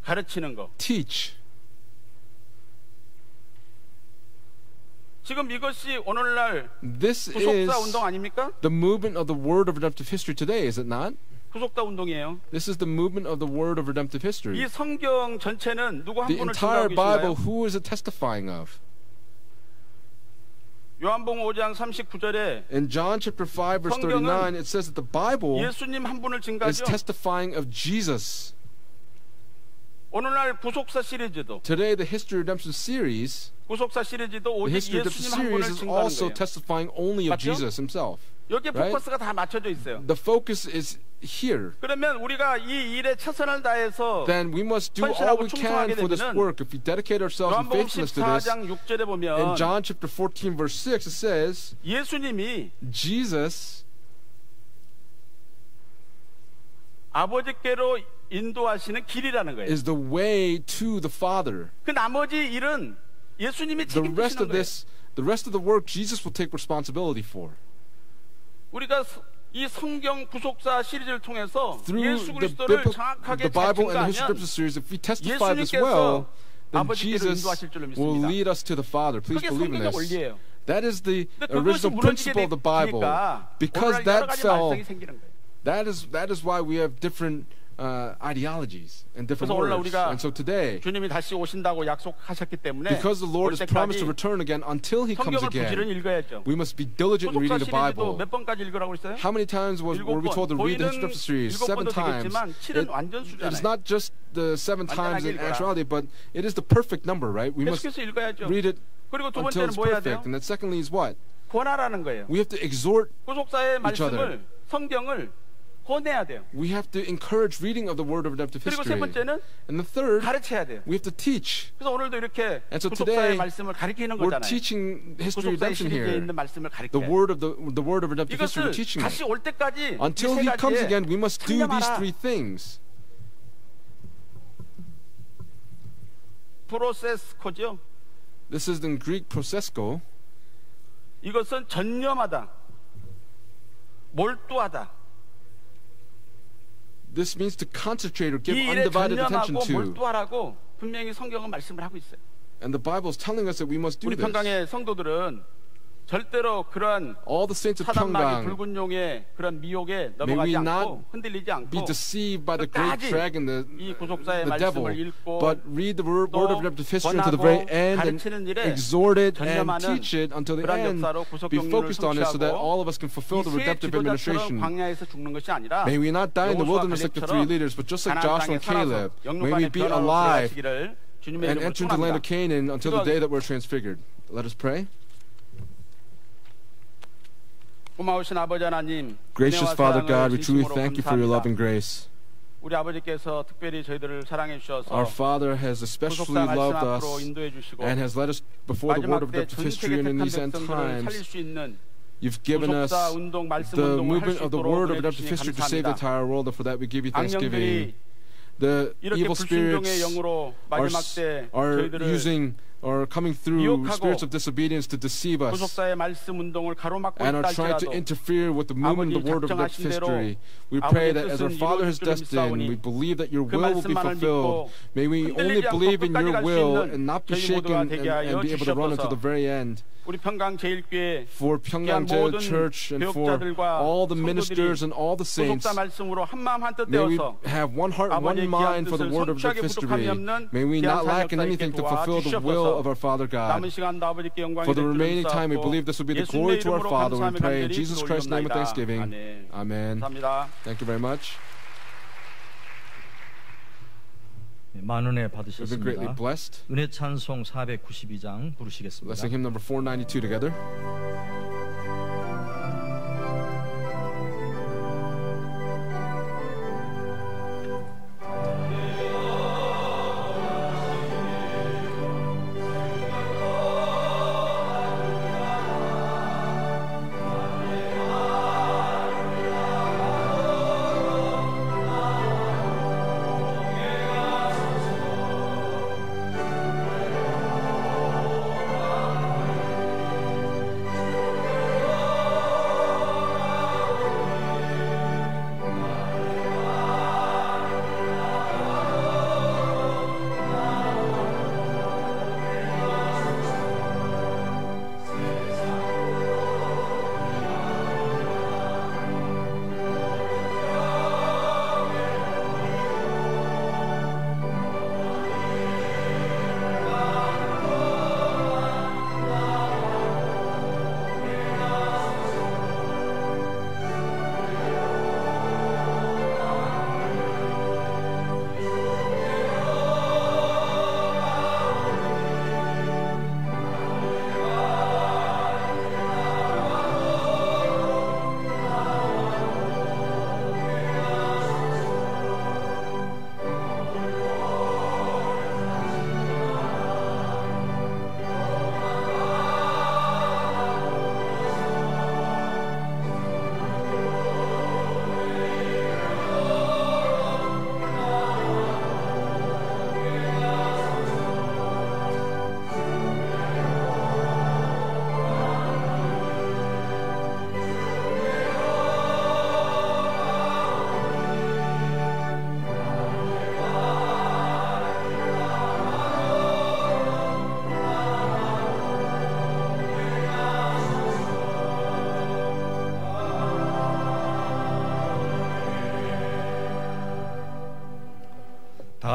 가르치는 거. teach. 지금 이것이 오늘날 This 구속사 is 운동 아닙니까? the movement of the word of redemptive history today, is it not? 구속사 운동이에요. This is the movement of the word of redemptive history. 이 성경 전체는 누구 한 The 분을 entire 증거하고 Bible, 계신가요? who is it testifying of? 요한복음 5장 39절에 In John chapter 5 verse 성경은 39, it says that the Bible 예수님 한 분을 is 증거하죠. testifying of Jesus. 오늘날 구속사 시리즈도 Today, the History of Redemption series, 구속사 시리즈도 the 오직 History of Redemption 예수님 한 series 분을 is 증거하는 also 거예요. testifying only of 맞죠? Jesus himself. 여기에 right? 포커스가 다 맞춰져 있어요. The focus is here. 그러면 우리가 이 일에 최선을 다해서 Then we must do all 헌신하고 we can 충성하게 for this 되면은 work. If we dedicate ourselves in 요한복음 faithfulness to this, 14장 6절에 in 보면 John chapter 14 verse 6, it says, 예수님이 Jesus 아버지께로 인도하시는 길이라는 거예요. is the way to the Father. 그 나머지 일은 예수님이 The rest 책임지시는 of 거예요. the rest of the work Jesus will take responsibility for. 우리가 이 성경 구속사 시리즈를 통해서 Through 예수 the 그리스도를 Bible, 정확하게 the 잘 Bible and the History of 증거하면 the series, if we testify this well, 예수님께서 then 아버지께로 Jesus 인도하실 줄로 will 믿습니다. lead us to the Father. Please 그게 believe in 성경의 this. 원리예요. That is the 근데 그것이 original 무너지게 principle of the Bible. 되니까 Because 오늘날 여러 that 가지 fell, 말썽이 생기는 거예요. that is why we have different ideologies and different 그래서 오늘날 words. 우리가 And so today, 주님이 다시 오신다고 약속하셨기 때문에 because the Lord 올 has promised to 때까지 return again until He comes 성경을 부지런히 again, 읽어야죠. we must be diligent in reading 구속사 the 시리즈도 Bible. 몇 번까지 읽으라고 했어요? How many times were we told to read the History of the series? 7 7번도 times. 되겠지만 7은 완전 It is 수잖아요. not just the 7 times in 읽어라. actuality, but it is the perfect number, right? We must 계속해서 읽어야죠. read it 그리고 두 until 번째는 it's 뭐 해야 돼요? perfect. And then secondly is what? 권하라는 거예요. We have to exhort, 구속사의 each other. 말씀을 성경을 권해야 돼요. we have to encourage reading of the word of redemptive 그리고 세 history. 번째는 And the third, 가르쳐야 돼요. we have to teach. 그래서 오늘도 이렇게 And so 구속사의 today, 말씀을 가르치는 We're 거잖아요. teaching history of 구속사의 redemption 시리즈에 here. 있는 말씀을 The 가르쳐요. word of redemptive history, 이것을 we're teaching 다시 it. 올 때까지 Until 이 He 세 comes 가지에 again, we must do these 상념하라. three things. 프로세스코죠. This is in Greek prosesko. 이것은 전념하다, 몰두하다. This means to concentrate or give 이 일에 undivided attention 전념하고 to. 몰두하라고 분명히 성경은 말씀을 하고 있어요. And the Bible is telling us that we must do 우리 this. 평강의 성도들은 절대로 그러한 All the saints of 사단마귀 Pyongyang 붉은 용의 그런 미혹에 May 넘어가지 we 않고 not 흔들리지 be 않고 deceived by the great 끝까지 dragon, 이 구속사의 the devil, 말씀을 읽고 but read the word 또 of redemptive history until the very 권하고 end and 가르치는 일에 exhort it and 전념하는 teach it until the 그러한 end. 역사로 구속 Be 경륜을 focused on it so that 성취하고 all of us can fulfill the 이세 redemptive 지도자처럼 administration. 광야에서 죽는 것이 아니라 May we not die in the 여호수아 wilderness like the 갈렙처럼 three leaders, but just like 가나안 Joshua 땅에 and 살아서 Caleb. May we 영육간의 be 변화로 alive 들어가시기를 주님의 and 이름으로 enter into the land of 축원합니다. Canaan until the day that we're transfigured. Let us pray. 고마우신 아버지 하나님, Gracious 은혜와 Father God, 사랑을 we truly 진심으로 thank you for your love 감사합니다. and grace. 우리 아버지께서 특별히 저희들을 사랑해 주셔서 Our Father has especially 구속사 말씀 loved 앞으로 us 인도해 주시고 and has led us before the word of 마지막 때 redemptive 전 history 세계 and in 택한 these end 백성들을 살릴 times. 수 있는 You've given us 구속사 운동, 말씀 the 운동을 할 movement 수 of the 있도록 word of 보내 redemptive 주시니 history to save the 감사합니다. entire world, and for that we give you thanksgiving. 악령들이 The 이렇게 evil 불순종의 spirits 영으로 마지막 때 are 저희들을 using or coming through 미혹하고 spirits of disobedience to deceive us 구속사의 말씀 운동을 가로막고 and are 있다 trying to 할지라도 interfere with the movement of the word of redemptive history. We pray that as our Father has destined, we believe that your 그 will will be 말씀만을 fulfilled. 믿고 May we only 흔들리지 않고 believe in 끝까지 your 갈수 will 있는 and not be 저희 shaken 모두가 되게 하여 and be able to run until 주시옵소서. the very end. 우리 평강제일교회 For Pyongyang Jail 모든 Church and for 교역자들과 all the 성도들이 ministers and all the saints, 구속사 말씀으로 한마음 한뜻 may we 되어서 have one heart, one 아버지의 mind 귀한 for the 뜻을 word of 성취하게 redemptive 부족함이 history. 없는 May we 귀한 not lack in 사역자 anything 있게 to fulfill the will 도와주시옵소서. of our Father God. 남은 시간도 아버지께 영광이 For the 될 줄 remaining time, we 믿사옵고 believe this will be the 예수님의 glory to our 이름으로 Father. We 감사하며 pray in 간절히 Jesus Christ's name with 기도올리옵나이다. thanksgiving. 아멘. Amen. 감사합니다. Thank you very much. 만은혜 We've been greatly 받으셨습니다. blessed. 은혜 찬송 492장 부르시겠습니다. Let's sing hymn number 492 together. 내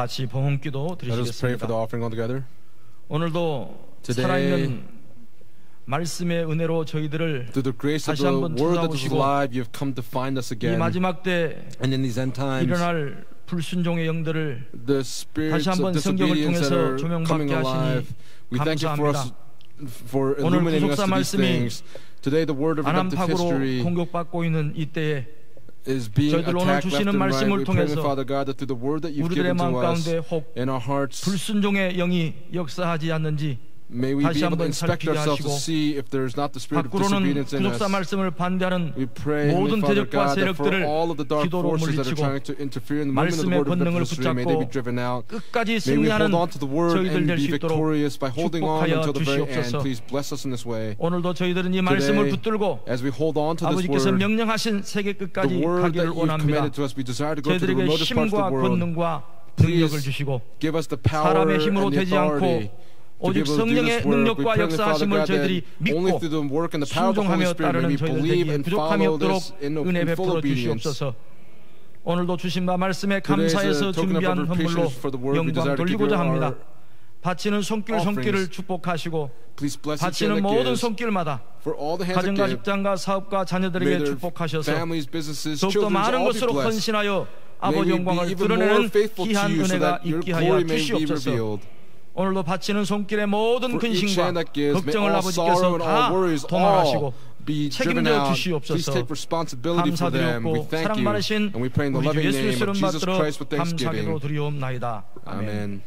같이 봉헌기도 Let us pray for the 드리시겠습니다. offering altogether. 오늘도 Today, 살아있는 말씀의 은혜로 저희들을 Through the grace of 다시 the 한번 word that is 찾아오시고 alive, you have come to find us 이 again. 마지막 때 And in these end times, 일어날 불순종의 영들을 the spirits 다시 한번 of 성경을 disobedience that 통해서 are coming 조명받게 alive, 하시니 we thank you for us, for 오늘 illuminating us 구속사 to these 말씀이 things. Today, the word of redemptive 안암파고로 history 공격받고 있는 이때에 is being 저희들 오늘 attacked left 주시는 and right. 말씀을 We pray, 통해서 Father God, that through the word that you've 우리들의 given 마음 to us 가운데 혹 in our hearts, 불순종의 영이 역사하지 않는지 may we 다시 be able to 한번 inspect 살피게 ourselves to 하시고 see if there is not the spirit of 밖으로는 disobedience in us. 구속사 말씀을 반대하는 We pray, 모든 Heavenly Father 대적과 God, that for 세력들을 all of the dark 기도로 forces that are 물리치고 trying to interfere in the movement of the 말씀의 word of 권능을 redemptive history, may they be 붙잡고 driven out. 끝까지 May we 승리하는 hold on to the word 저희들 and 될 be 수 있도록 victorious by holding on 축복하여 until the very end. 주시옵소서. Please bless us in this way. 오늘도 저희들은 이 말씀을 Today, 붙들고 as we hold on to this 아버지께서 word, 명령하신 세계 the 끝까지 word 가기를 that you've 원합니다. commanded to us, we desire to go to the 저희들에게 remotest parts of 힘과 the world. 권능과 Please 능력을 주시고 give us the power 사람의 힘으로 and the 되지 authority 않고 to be 오직 able to do 성령의 this work. We 능력과 pray, Father 역사하심을 God, 저희들이 that only 믿고 through the work and the power of the Holy 순종하며 Spirit may 따르는 we 저희들 believe 되기에 and 부족함이 follow 없도록 this in 은혜 full 베풀어 obedience. 주시옵소서. 오늘도 주신 바 말씀에 Today is a 감사해서 token of 준비한 our 선물로 appreciation for the word. We 영광 desire to give you 돌리고자 합니다. our 바치는 손길 손길을 축복하시고 Please bless each 바치는 hand that 모든 gives. 손길마다 For all the hands that 가정과 give, 직장과 사업과 may 자녀들에게 their 축복하셔서 families, businesses, 더욱더 children 많은 all be 것으로 blessed. 헌신하여 May 아버지 we be 영광을 even more 드러내는 faithful to 귀한 you so 은혜가 that your 있게 glory 하여 may be 주시옵소서. revealed. 오늘도 바치는 손길의 모든 For each 근심과 hand that gives, may 걱정을 all 아버지께서 sorrow and all 다 worries 도말하시고 all be driven 책임져 out. Please 주시옵소서. take responsibility for them. We 감사드렸고 thank 사랑 you. 많으신 And we pray in the 우리 주 loving 예수 name 이름 of Jesus 받들어 Christ with 감사기도 thanksgiving. 드리옵나이다. 아멘. Amen.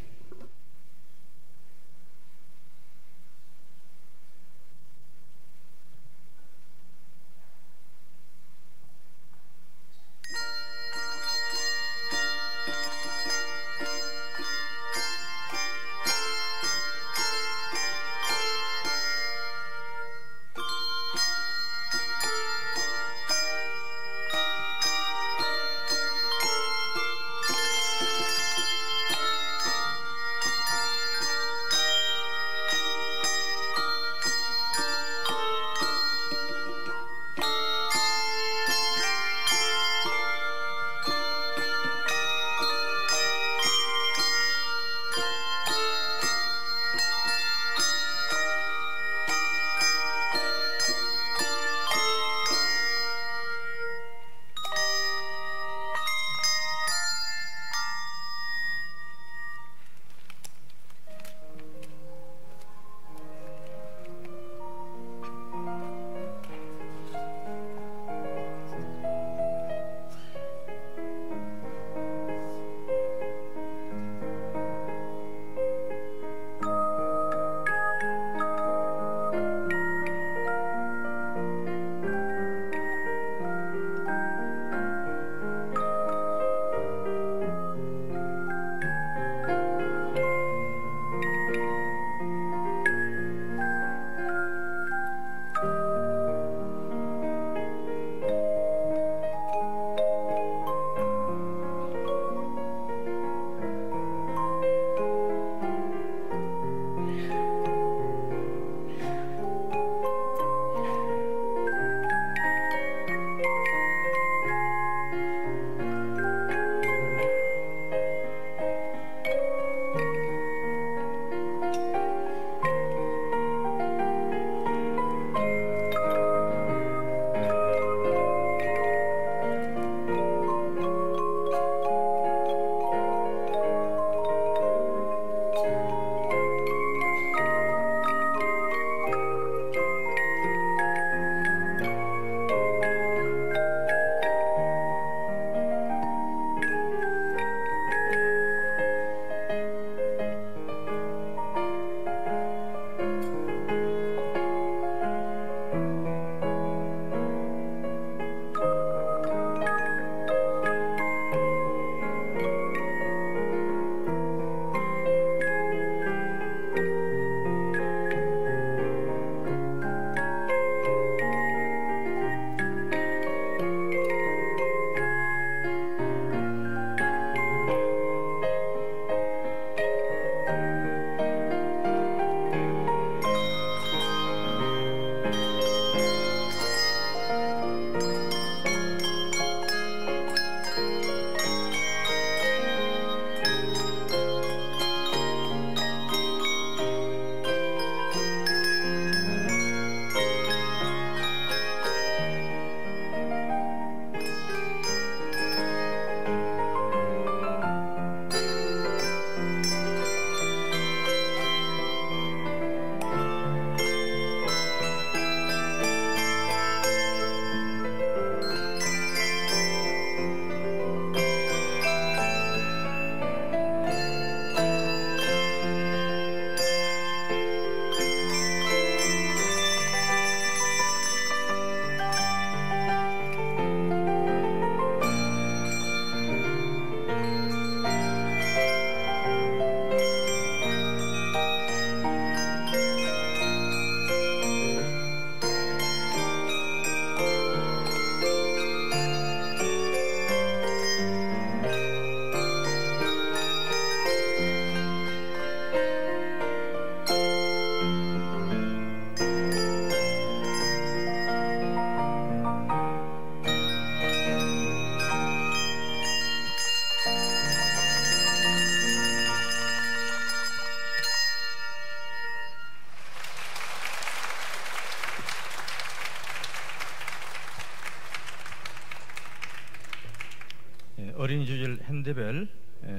어린이 주질 핸드벨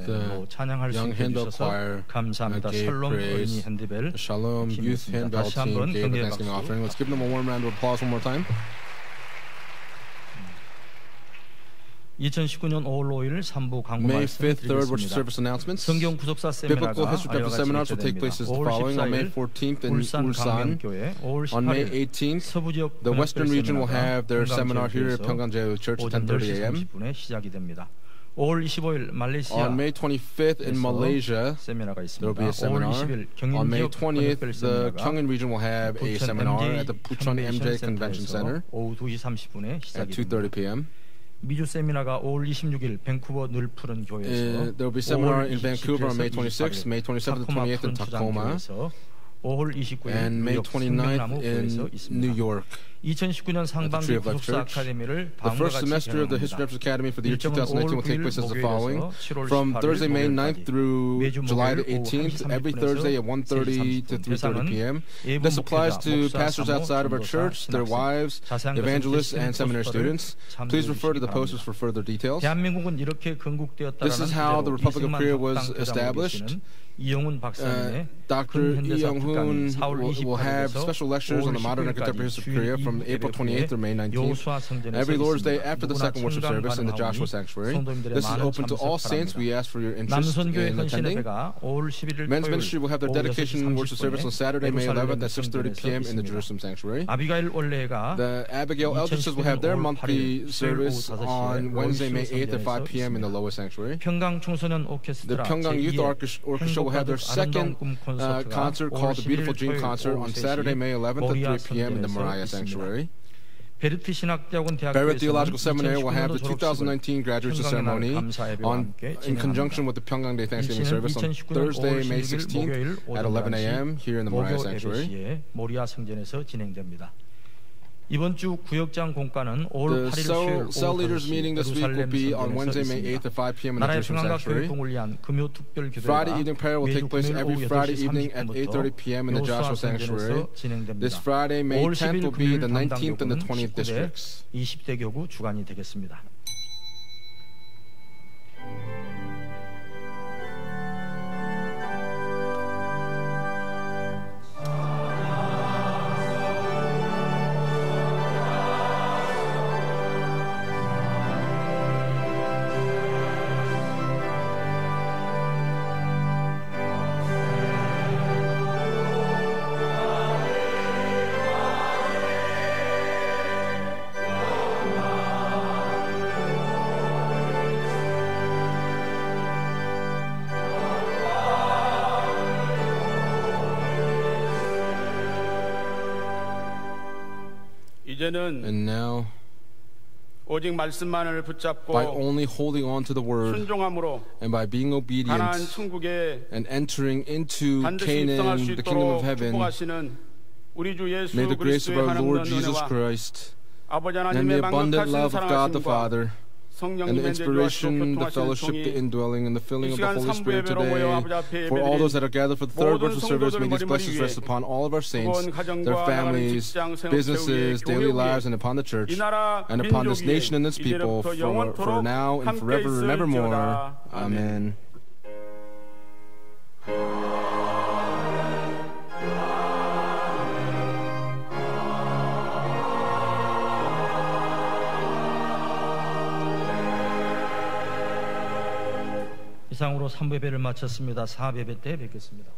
The 찬양할 수 young 있게 handbell 해주셔서 choir 감사합니다. gave 샬롬 어린이 praise. 핸드벨 The Shalom 팀이 Youth 있습니다. Handbell 다시 team 한번 gave the 경례의 Thanksgiving 박수. offering. Let's give them a warm round of applause one more time. 2019년 5월 5일 3부 강구 May 말씀 5th, third worship 드리겠습니다. service announcements. 성경 구속사 Biblical 세미나가 history chapter seminars will take place as the 5월 following. On May 14일 14th in 울산 Ulsan. 강명교회, 5월 On May 18일 18th, 서부 지역 the Western region will have their seminar here at 평강제일교회에서 Pyeonggang Church at 오전 10:30 a.m. 10시 30분에 시작이 됩니다. 5월 25일 말레이시아 On May 25th in Malaysia, 세미나가 there will 있습니다. be a 5월 seminar. 20일 On May 경인 지역 20th, 번역별 the 세미나가 Gyeongin region will have a seminar at the Pucheon MJ Convention Center 오후 2시 30분에 at 시작이 2:30 됩니다. p.m. 미주 세미나가 5월 26일 밴쿠버 늘 푸른 교회에서 There will be a seminar 5월 in Vancouver on May 26th, 27일 May 27th and 28th in Tacoma, 5월 29일 and May 뉴욕 29th 생명나무 교회에서 in New 있습니다. York. 2019년 Tree 상반기 of Life 구속사 Church. 아카데미를 The 다음과 first 같이 semester of the History 진행합니다. Church Academy for the year 일정은 2019 will take place as the following. From Thursday, May 9th through July the 18th, every Thursday at 1:30 to 3:30 p.m. This applies to pastors outside of our church, their wives, evangelists, and seminary students. Please refer to the posters for further details. 대한민국은 이렇게 건국되었다라는 This is how the Republic of Korea was 학당 established. 이영훈 박사님의 Dr. 큰 Lee 현대사 Young-hoon 특강이 4월 will have 28일에서 special lectures on the modern and contemporary history of Korea from April 28th through May 19th. Every Lord's Day after the second worship service in the Joshua Sanctuary. This is open to all saints. We ask for your interest 남선교회 in 헌신의 attending. 배가 5월 11일 Men's 토요일 ministry will have their 오후 dedication 6시 worship service on 30분에 Saturday, May 11th at 예루살렘 6:30 p.m. in the 성전에서 Jerusalem Sanctuary. 아비가일 원래가 The Abigail Eldresses will have their monthly service on Wednesday, May 8th at 5 p.m. in the Lower Sanctuary. 평강 청소년 The 오케스트라 Pyeonggang Youth 제2의 Orchestra will have their second concert called the Beautiful Dream Concert on Saturday, May 11th at 3 p.m. in the Moriah Sanctuary. 베르트 신학대학원 Barrett Theological 대학교에서는 Seminary will have the 2019 2019 graduation ceremony in conjunction with the Pyeonggang Day Thanksgiving service on Thursday, May 16th at 11 a.m. here in the Moriah Sanctuary. 모리아 성전에서 진행됩니다. 이번 주 구역장 공과는 5월 8일 The 수요일 cell 오후 leaders 5시 meeting this week will 예루살렘 be on 성전에서 Wednesday, May 있습니다. 8th at 5 p.m. in the 나라의 Jerusalem 평안과 Sanctuary. 교육을 위한 금요 특별 Friday 기도회가 evening prayer will 매주 take place 금요일 every 오후 Friday 8시 evening at 8:30 p.m. in the Joshua Sanctuary. 진행됩니다. This Friday, May 5월 10th, 10일 will be 금요일 the 19th and the 20th 19th districts. 20대 교구 주간이 되겠습니다. 이제는 And now, 오직 말씀만을 붙잡고 by only holding on to the word 순종함으로 and by being 가나안 obedient 천국에 and entering into 반드시 입성할 Canaan, 수 the kingdom of 있도록 heaven, 축복하시는 우리 주 예수 may the grace of 그리스도의 our Lord 하나님 Jesus 은혜와 Christ 아버지 and the 하나님의 abundant 만극하신 love of God the 사랑하심과 Father and 성령님의 the inspiration, the 내주하시고 fellowship, the 교통하시는 indwelling, and the filling of the 시간 Holy Spirit 삼부의 배로 모여 today, 아버지 앞에 for all those that are gathered for the third 모든 worship service, may these 성도들 blessings 머리 rest 위에 upon all of our saints, 그건 가정과 their 나가는 families, 직장, 생업, businesses, 교회, daily 교회 lives, and upon the church, 이 나라 and upon this 민족 위에 nation and this people, 이제부터 for 영원토록 now and 함께 forever and evermore. 있을지어다. Amen. 이상으로 3부 예배를 마쳤습니다. 4부 예배 때 뵙겠습니다.